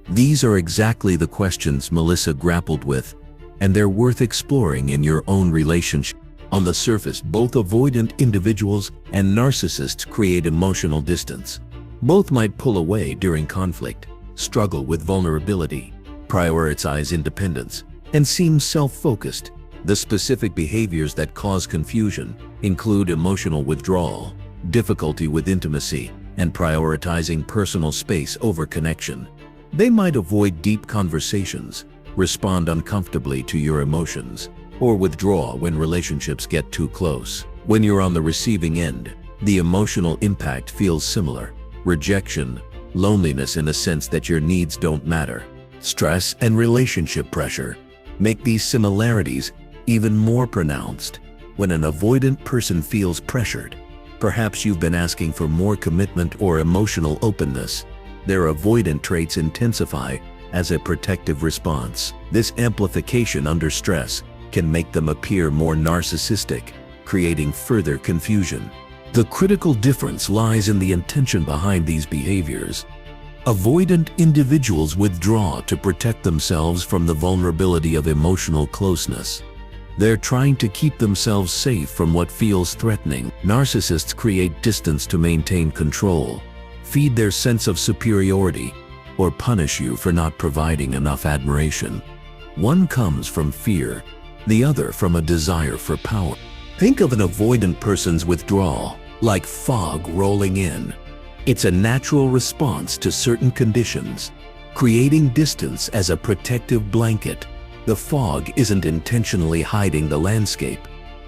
These are exactly the questions Melissa grappled with, and they're worth exploring in your own relationship. On the surface, both avoidant individuals and narcissists create emotional distance. Both might pull away during conflict, struggle with vulnerability, prioritize independence, and seem self-focused. The specific behaviors that cause confusion include emotional withdrawal, difficulty with intimacy, and prioritizing personal space over connection. They might avoid deep conversations, respond uncomfortably to your emotions, or withdraw when relationships get too close. When you're on the receiving end, the emotional impact feels similar: rejection, loneliness in the sense that your needs don't matter. Stress and relationship pressure make these similarities even more pronounced. When an avoidant person feels pressured, perhaps you've been asking for more commitment or emotional openness, their avoidant traits intensify as a protective response. This amplification under stress can make them appear more narcissistic, creating further confusion. The critical difference lies in the intention behind these behaviors. Avoidant individuals withdraw to protect themselves from the vulnerability of emotional closeness. They're trying to keep themselves safe from what feels threatening. Narcissists create distance to maintain control, feed their sense of superiority, or punish you for not providing enough admiration. One comes from fear, the other from a desire for power. Think of an avoidant person's withdrawal like fog rolling in. It's a natural response to certain conditions, creating distance as a protective blanket. The fog isn't intentionally hiding the landscape.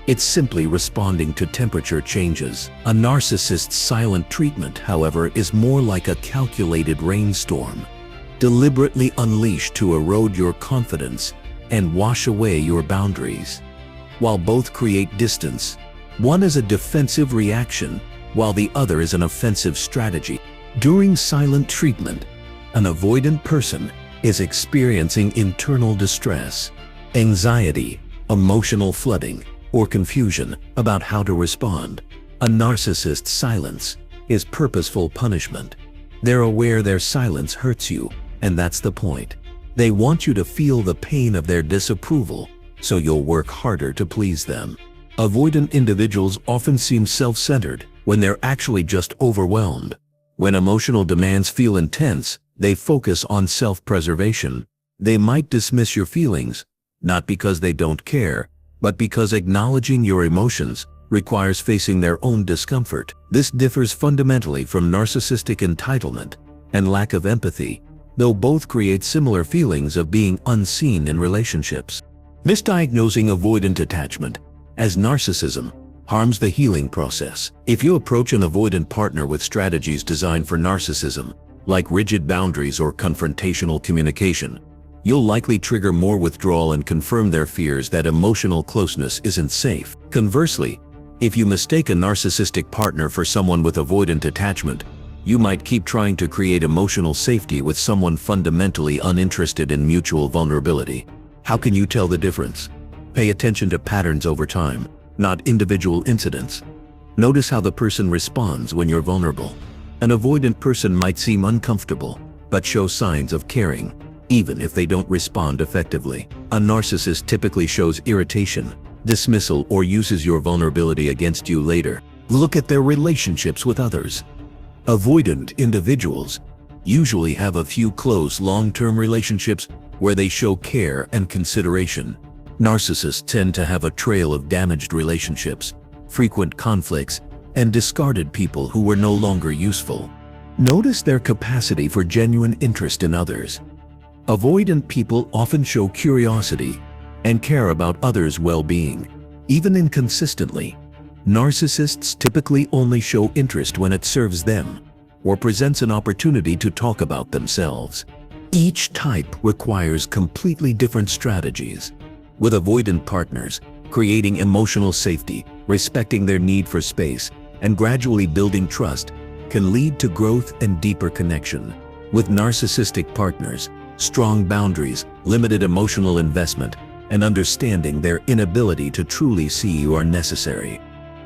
It's simply responding to temperature changes. A narcissist's silent treatment, however, is more like a calculated rainstorm, deliberately unleashed to erode your confidence and wash away your boundaries. While both create distance, one is a defensive reaction, while the other is an offensive strategy. During silent treatment, an avoidant person is experiencing internal distress, anxiety, emotional flooding, or confusion about how to respond. A narcissist's silence is purposeful punishment. They're aware their silence hurts you, and that's the point. They want you to feel the pain of their disapproval, so you'll work harder to please them. Avoidant individuals often seem self-centered when they're actually just overwhelmed. When emotional demands feel intense, they focus on self-preservation. They might dismiss your feelings, not because they don't care, but because acknowledging your emotions requires facing their own discomfort. This differs fundamentally from narcissistic entitlement and lack of empathy, though both create similar feelings of being unseen in relationships. Misdiagnosing avoidant attachment as narcissism harms the healing process. If you approach an avoidant partner with strategies designed for narcissism, like rigid boundaries or confrontational communication, you'll likely trigger more withdrawal and confirm their fears that emotional closeness isn't safe. Conversely, if you mistake a narcissistic partner for someone with avoidant attachment, you might keep trying to create emotional safety with someone fundamentally uninterested in mutual vulnerability. How can you tell the difference? Pay attention to patterns over time, not individual incidents. Notice how the person responds when you're vulnerable. An avoidant person might seem uncomfortable, but show signs of caring, even if they don't respond effectively. A narcissist typically shows irritation, dismissal, or uses your vulnerability against you later. Look at their relationships with others. Avoidant individuals usually have a few close long-term relationships where they show care and consideration. Narcissists tend to have a trail of damaged relationships, frequent conflicts, and discarded people who were no longer useful. Notice their capacity for genuine interest in others. Avoidant people often show curiosity and care about others' well-being, even inconsistently. Narcissists typically only show interest when it serves them or presents an opportunity to talk about themselves. Each type requires completely different strategies. With avoidant partners, creating emotional safety, respecting their need for space, and gradually building trust can lead to growth and deeper connection. With narcissistic partners, strong boundaries, limited emotional investment, and understanding their inability to truly see you are necessary.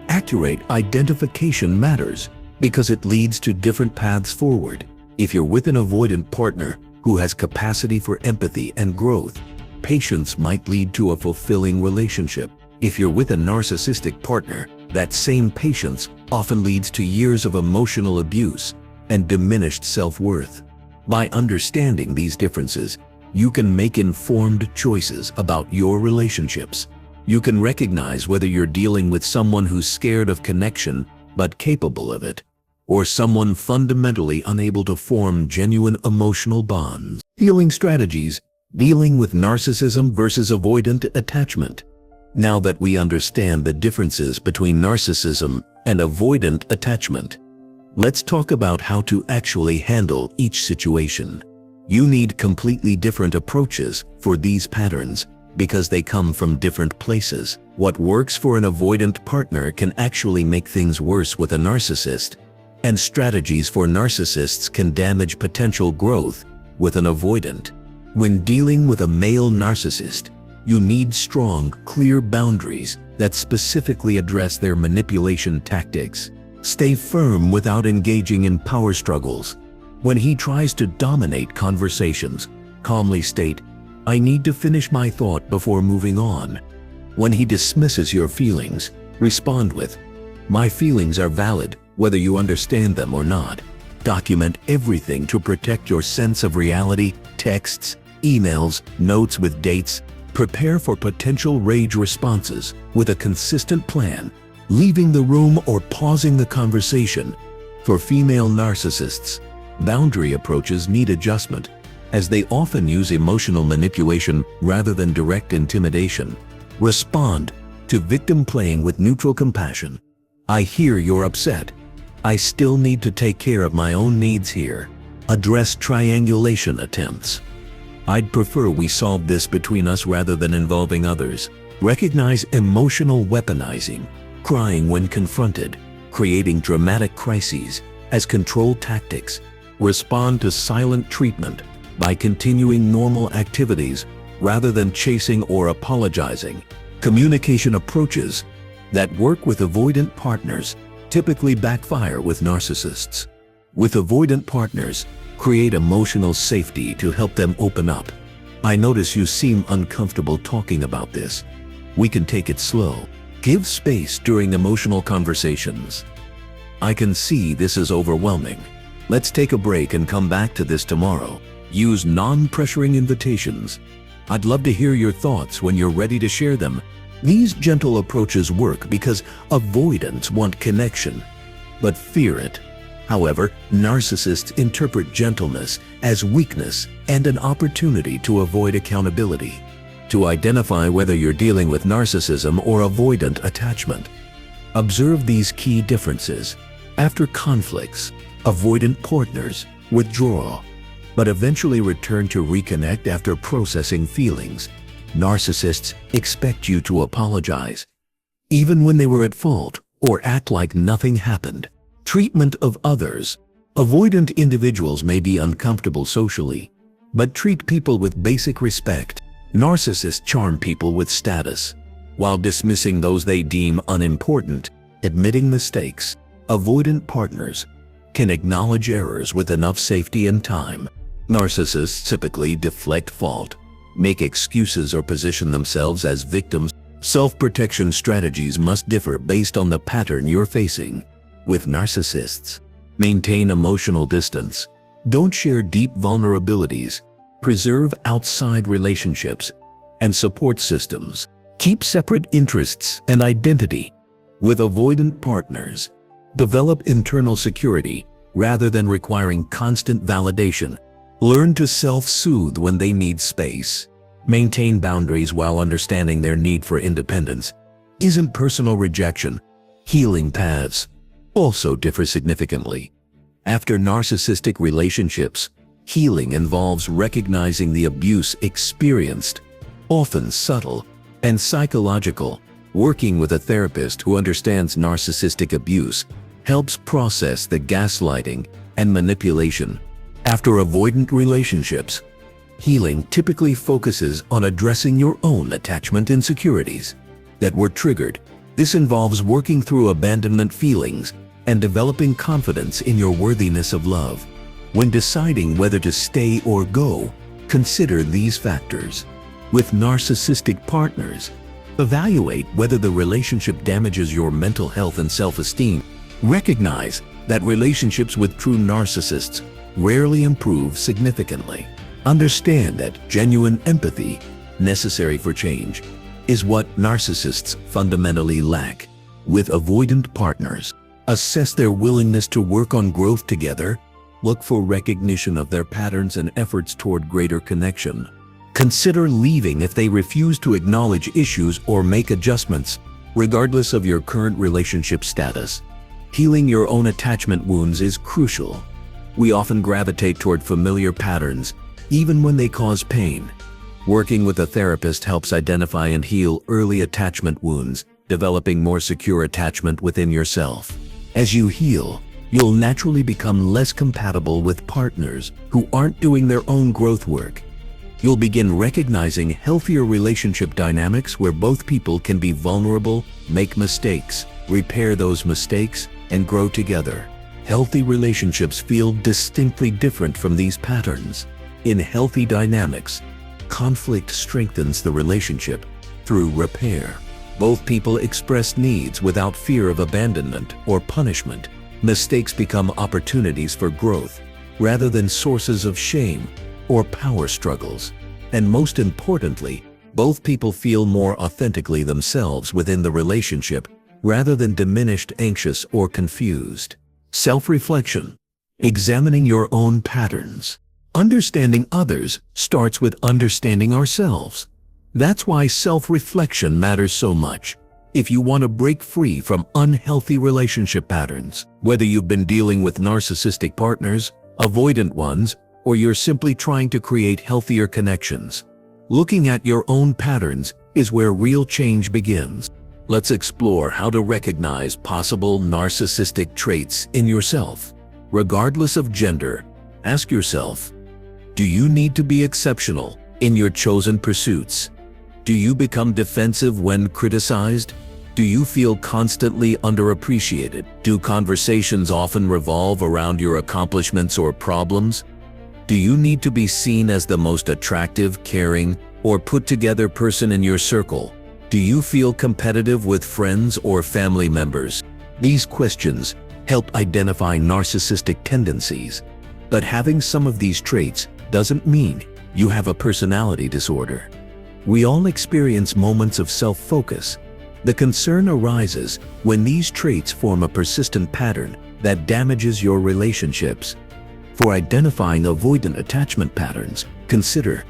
Accurate identification matters because it leads to different paths forward. If you're with an avoidant partner who has capacity for empathy and growth, patience might lead to a fulfilling relationship. If you're with a narcissistic partner, that same patience often leads to years of emotional abuse and diminished self-worth. By understanding these differences, you can make informed choices about your relationships. You can recognize whether you're dealing with someone who's scared of connection but capable of it, or someone fundamentally unable to form genuine emotional bonds. Healing strategies: dealing with narcissism versus avoidant attachment. Now that we understand the differences between narcissism and avoidant attachment, let's talk about how to actually handle each situation. You need completely different approaches for these patterns because they come from different places. What works for an avoidant partner can actually make things worse with a narcissist, and strategies for narcissists can damage potential growth with an avoidant. When dealing with a male narcissist, you need strong, clear boundaries that specifically address their manipulation tactics. Stay firm without engaging in power struggles. When he tries to dominate conversations, calmly state, "I need to finish my thought before moving on." When he dismisses your feelings, respond with, "My feelings are valid, whether you understand them or not." Document everything to protect your sense of reality: texts, emails, notes with dates. Prepare for potential rage responses with a consistent plan, leaving the room or pausing the conversation. For female narcissists, boundary approaches need adjustment, as they often use emotional manipulation rather than direct intimidation. Respond to victim playing with neutral compassion. "I hear you're upset. I still need to take care of my own needs here." Address triangulation attempts. "I'd prefer we solve this between us rather than involving others." Recognize emotional weaponizing, crying when confronted, creating dramatic crises as control tactics. Respond to silent treatment by continuing normal activities rather than chasing or apologizing. Communication approaches that work with avoidant partners typically backfire with narcissists. With avoidant partners, create emotional safety to help them open up. "I notice you seem uncomfortable talking about this. We can take it slow." Give space during emotional conversations. "I can see this is overwhelming. Let's take a break and come back to this tomorrow." Use non-pressuring invitations. "I'd love to hear your thoughts when you're ready to share them." These gentle approaches work because avoidants want connection, but fear it. However, narcissists interpret gentleness as weakness and an opportunity to avoid accountability. To identify whether you're dealing with narcissism or avoidant attachment, observe these key differences. After conflicts, avoidant partners withdraw, but eventually return to reconnect after processing feelings. Narcissists expect you to apologize, even when they were at fault, or act like nothing happened. Treatment of others. Avoidant individuals may be uncomfortable socially, but treat people with basic respect. Narcissists charm people with status, while dismissing those they deem unimportant. Admitting mistakes. Avoidant partners can acknowledge errors with enough safety and time. Narcissists typically deflect fault, make excuses, or position themselves as victims. Self-protection strategies must differ based on the pattern you're facing. With narcissists, maintain emotional distance. Don't share deep vulnerabilities. Preserve outside relationships and support systems. Keep separate interests and identity. With avoidant partners, develop internal security rather than requiring constant validation. Learn to self-soothe when they need space. Maintain boundaries while understanding their need for independence. Isn't personal rejection. Healing paths also differ significantly. After narcissistic relationships, healing involves recognizing the abuse experienced, often subtle and psychological. Working with a therapist who understands narcissistic abuse helps process the gaslighting and manipulation. After avoidant relationships, healing typically focuses on addressing your own attachment insecurities that were triggered. This involves working through abandonment feelings and developing confidence in your worthiness of love. When deciding whether to stay or go, consider these factors. With narcissistic partners, evaluate whether the relationship damages your mental health and self-esteem. Recognize that relationships with true narcissists rarely improve significantly. Understand that genuine empathy, necessary for change, is what narcissists fundamentally lack. With avoidant partners, assess their willingness to work on growth together. Look for recognition of their patterns and efforts toward greater connection. Consider leaving if they refuse to acknowledge issues or make adjustments, regardless of your current relationship status. Healing your own attachment wounds is crucial. We often gravitate toward familiar patterns, even when they cause pain. Working with a therapist helps identify and heal early attachment wounds, developing more secure attachment within yourself. As you heal, you'll naturally become less compatible with partners who aren't doing their own growth work. You'll begin recognizing healthier relationship dynamics where both people can be vulnerable, make mistakes, repair those mistakes, and grow together. Healthy relationships feel distinctly different from these patterns. In healthy dynamics, conflict strengthens the relationship through repair. Both people express needs without fear of abandonment or punishment. Mistakes become opportunities for growth rather than sources of shame or power struggles. And most importantly, both people feel more authentically themselves within the relationship rather than diminished, anxious, or confused. Self-reflection. Examining your own patterns. Understanding others starts with understanding ourselves. That's why self-reflection matters so much. If you want to break free from unhealthy relationship patterns, whether you've been dealing with narcissistic partners, avoidant ones, or you're simply trying to create healthier connections, looking at your own patterns is where real change begins. Let's explore how to recognize possible narcissistic traits in yourself. Regardless of gender, ask yourself, do you need to be exceptional in your chosen pursuits? Do you become defensive when criticized? Do you feel constantly underappreciated? Do conversations often revolve around your accomplishments or problems? Do you need to be seen as the most attractive, caring, or put-together person in your circle? Do you feel competitive with friends or family members? These questions help identify narcissistic tendencies. But having some of these traits doesn't mean you have a personality disorder. We all experience moments of self-focus. The concern arises when these traits form a persistent pattern that damages your relationships. For identifying avoidant attachment patterns, consider: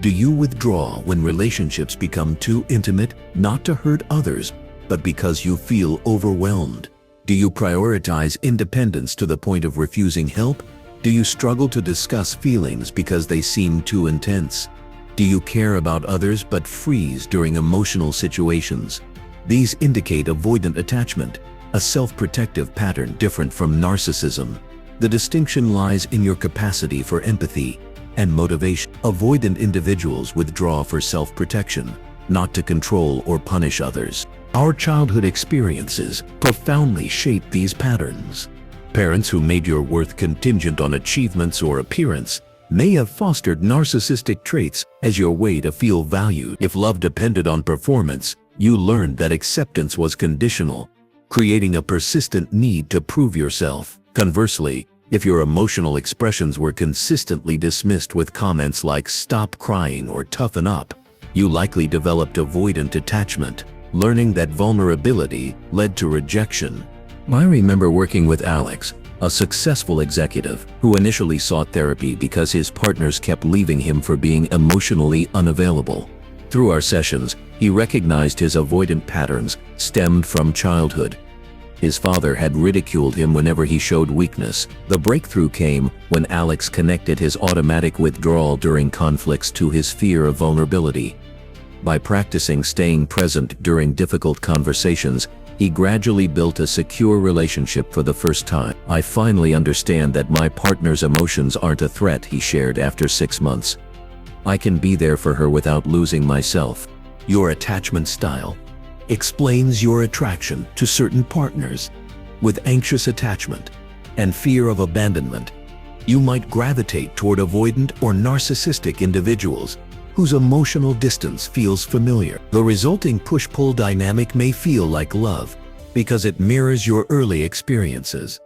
do you withdraw when relationships become too intimate, not to hurt others, but because you feel overwhelmed? Do you prioritize independence to the point of refusing help? Do you struggle to discuss feelings because they seem too intense? Do you care about others but freeze during emotional situations? These indicate avoidant attachment, a self-protective pattern different from narcissism. The distinction lies in your capacity for empathy and motivation. Avoidant individuals withdraw for self-protection, not to control or punish others. Our childhood experiences profoundly shape these patterns. Parents who made your worth contingent on achievements or appearance may have fostered narcissistic traits as your way to feel valued. If love depended on performance, you learned that acceptance was conditional, creating a persistent need to prove yourself. Conversely, if your emotional expressions were consistently dismissed with comments like "stop crying" or "toughen up," you likely developed avoidant attachment, learning that vulnerability led to rejection. I remember working with Alex, a successful executive who initially sought therapy because his partners kept leaving him for being emotionally unavailable. Through our sessions, he recognized his avoidant patterns stemmed from childhood. His father had ridiculed him whenever he showed weakness. The breakthrough came when Alex connected his automatic withdrawal during conflicts to his fear of vulnerability. By practicing staying present during difficult conversations, he gradually built a secure relationship for the first time. "I finally understand that my partner's emotions aren't a threat," he shared after 6 months. "I can be there for her without losing myself." Your attachment style explains your attraction to certain partners. With anxious attachment and fear of abandonment, you might gravitate toward avoidant or narcissistic individuals whose emotional distance feels familiar. The resulting push-pull dynamic may feel like love because it mirrors your early experiences.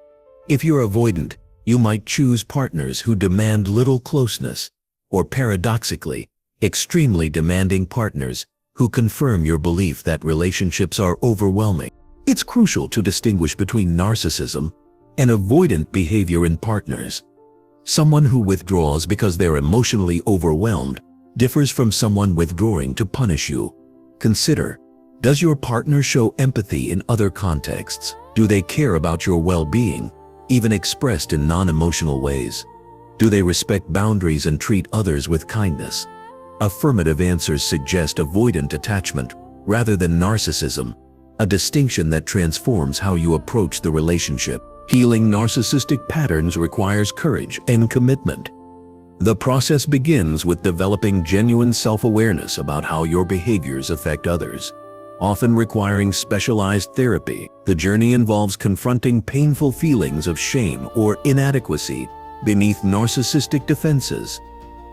If you're avoidant, You might choose partners who demand little closeness, or paradoxically, extremely demanding partners who confirm your belief that relationships are overwhelming. It's crucial to distinguish between narcissism and avoidant behavior in partners. Someone who withdraws because they're emotionally overwhelmed differs from someone withdrawing to punish you. Consider, does your partner show empathy in other contexts? Do they care about your well-being, even expressed in non-emotional ways? Do they respect boundaries and treat others with kindness? Affirmative answers suggest avoidant attachment rather than narcissism, a distinction that transforms how you approach the relationship. Healing narcissistic patterns requires courage and commitment. The process begins with developing genuine self-awareness about how your behaviors affect others. Often requiring specialized therapy, the journey involves confronting painful feelings of shame or inadequacy beneath narcissistic defenses,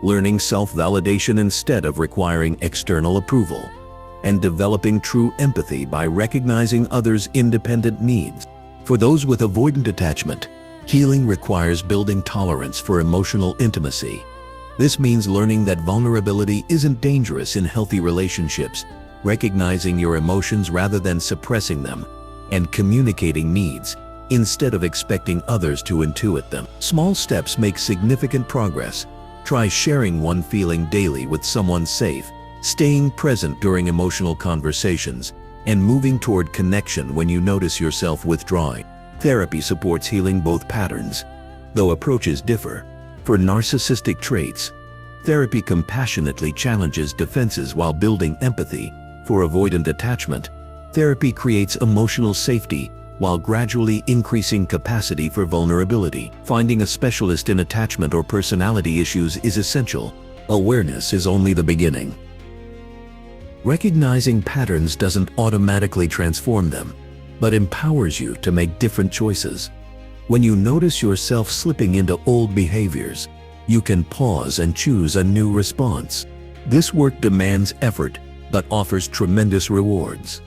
learning self-validation instead of requiring external approval, and developing true empathy by recognizing others' independent needs. For those with avoidant attachment, healing requires building tolerance for emotional intimacy. This means learning that vulnerability isn't dangerous in healthy relationships, recognizing your emotions rather than suppressing them, and communicating needs instead of expecting others to intuit them. Small steps make significant progress. Try sharing one feeling daily with someone safe, staying present during emotional conversations, and moving toward connection when you notice yourself withdrawing. Therapy supports healing both patterns, though approaches differ. For narcissistic traits, therapy compassionately challenges defenses while building empathy. For avoidant attachment, therapy creates emotional safety while gradually increasing capacity for vulnerability. Finding a specialist in attachment or personality issues is essential. Awareness is only the beginning. Recognizing patterns doesn't automatically transform them, but empowers you to make different choices. When you notice yourself slipping into old behaviors, you can pause and choose a new response. This work demands effort, but offers tremendous rewards.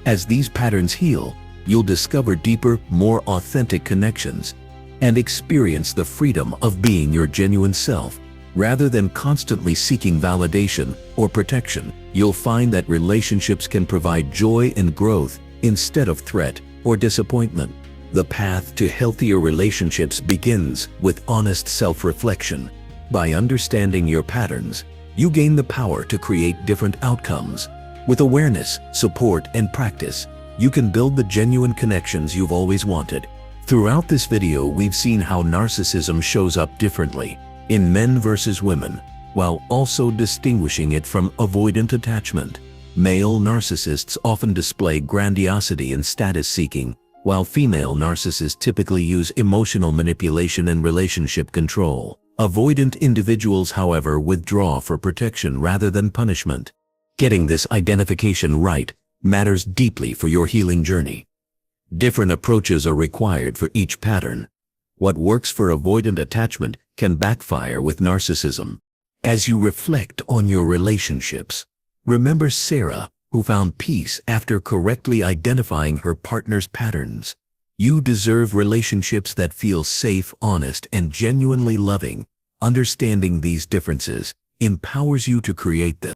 As these patterns heal, you'll discover deeper, more authentic connections and experience the freedom of being your genuine self. Rather than constantly seeking validation or protection, you'll find that relationships can provide joy and growth instead of threat or disappointment. The path to healthier relationships begins with honest self-reflection. By understanding your patterns, you gain the power to create different outcomes. With awareness, support, and practice, you can build the genuine connections you've always wanted. Throughout this video, we've seen how narcissism shows up differently in men versus women, while also distinguishing it from avoidant attachment. Male narcissists often display grandiosity and status-seeking, while female narcissists typically use emotional manipulation and relationship control. Avoidant individuals, however, withdraw for protection rather than punishment. Getting this identification right matters deeply for your healing journey. Different approaches are required for each pattern. What works for avoidant attachment can backfire with narcissism. As you reflect on your relationships, remember Sarah, who found peace after correctly identifying her partner's patterns. You deserve relationships that feel safe, honest, and genuinely loving. Understanding these differences empowers you to create them.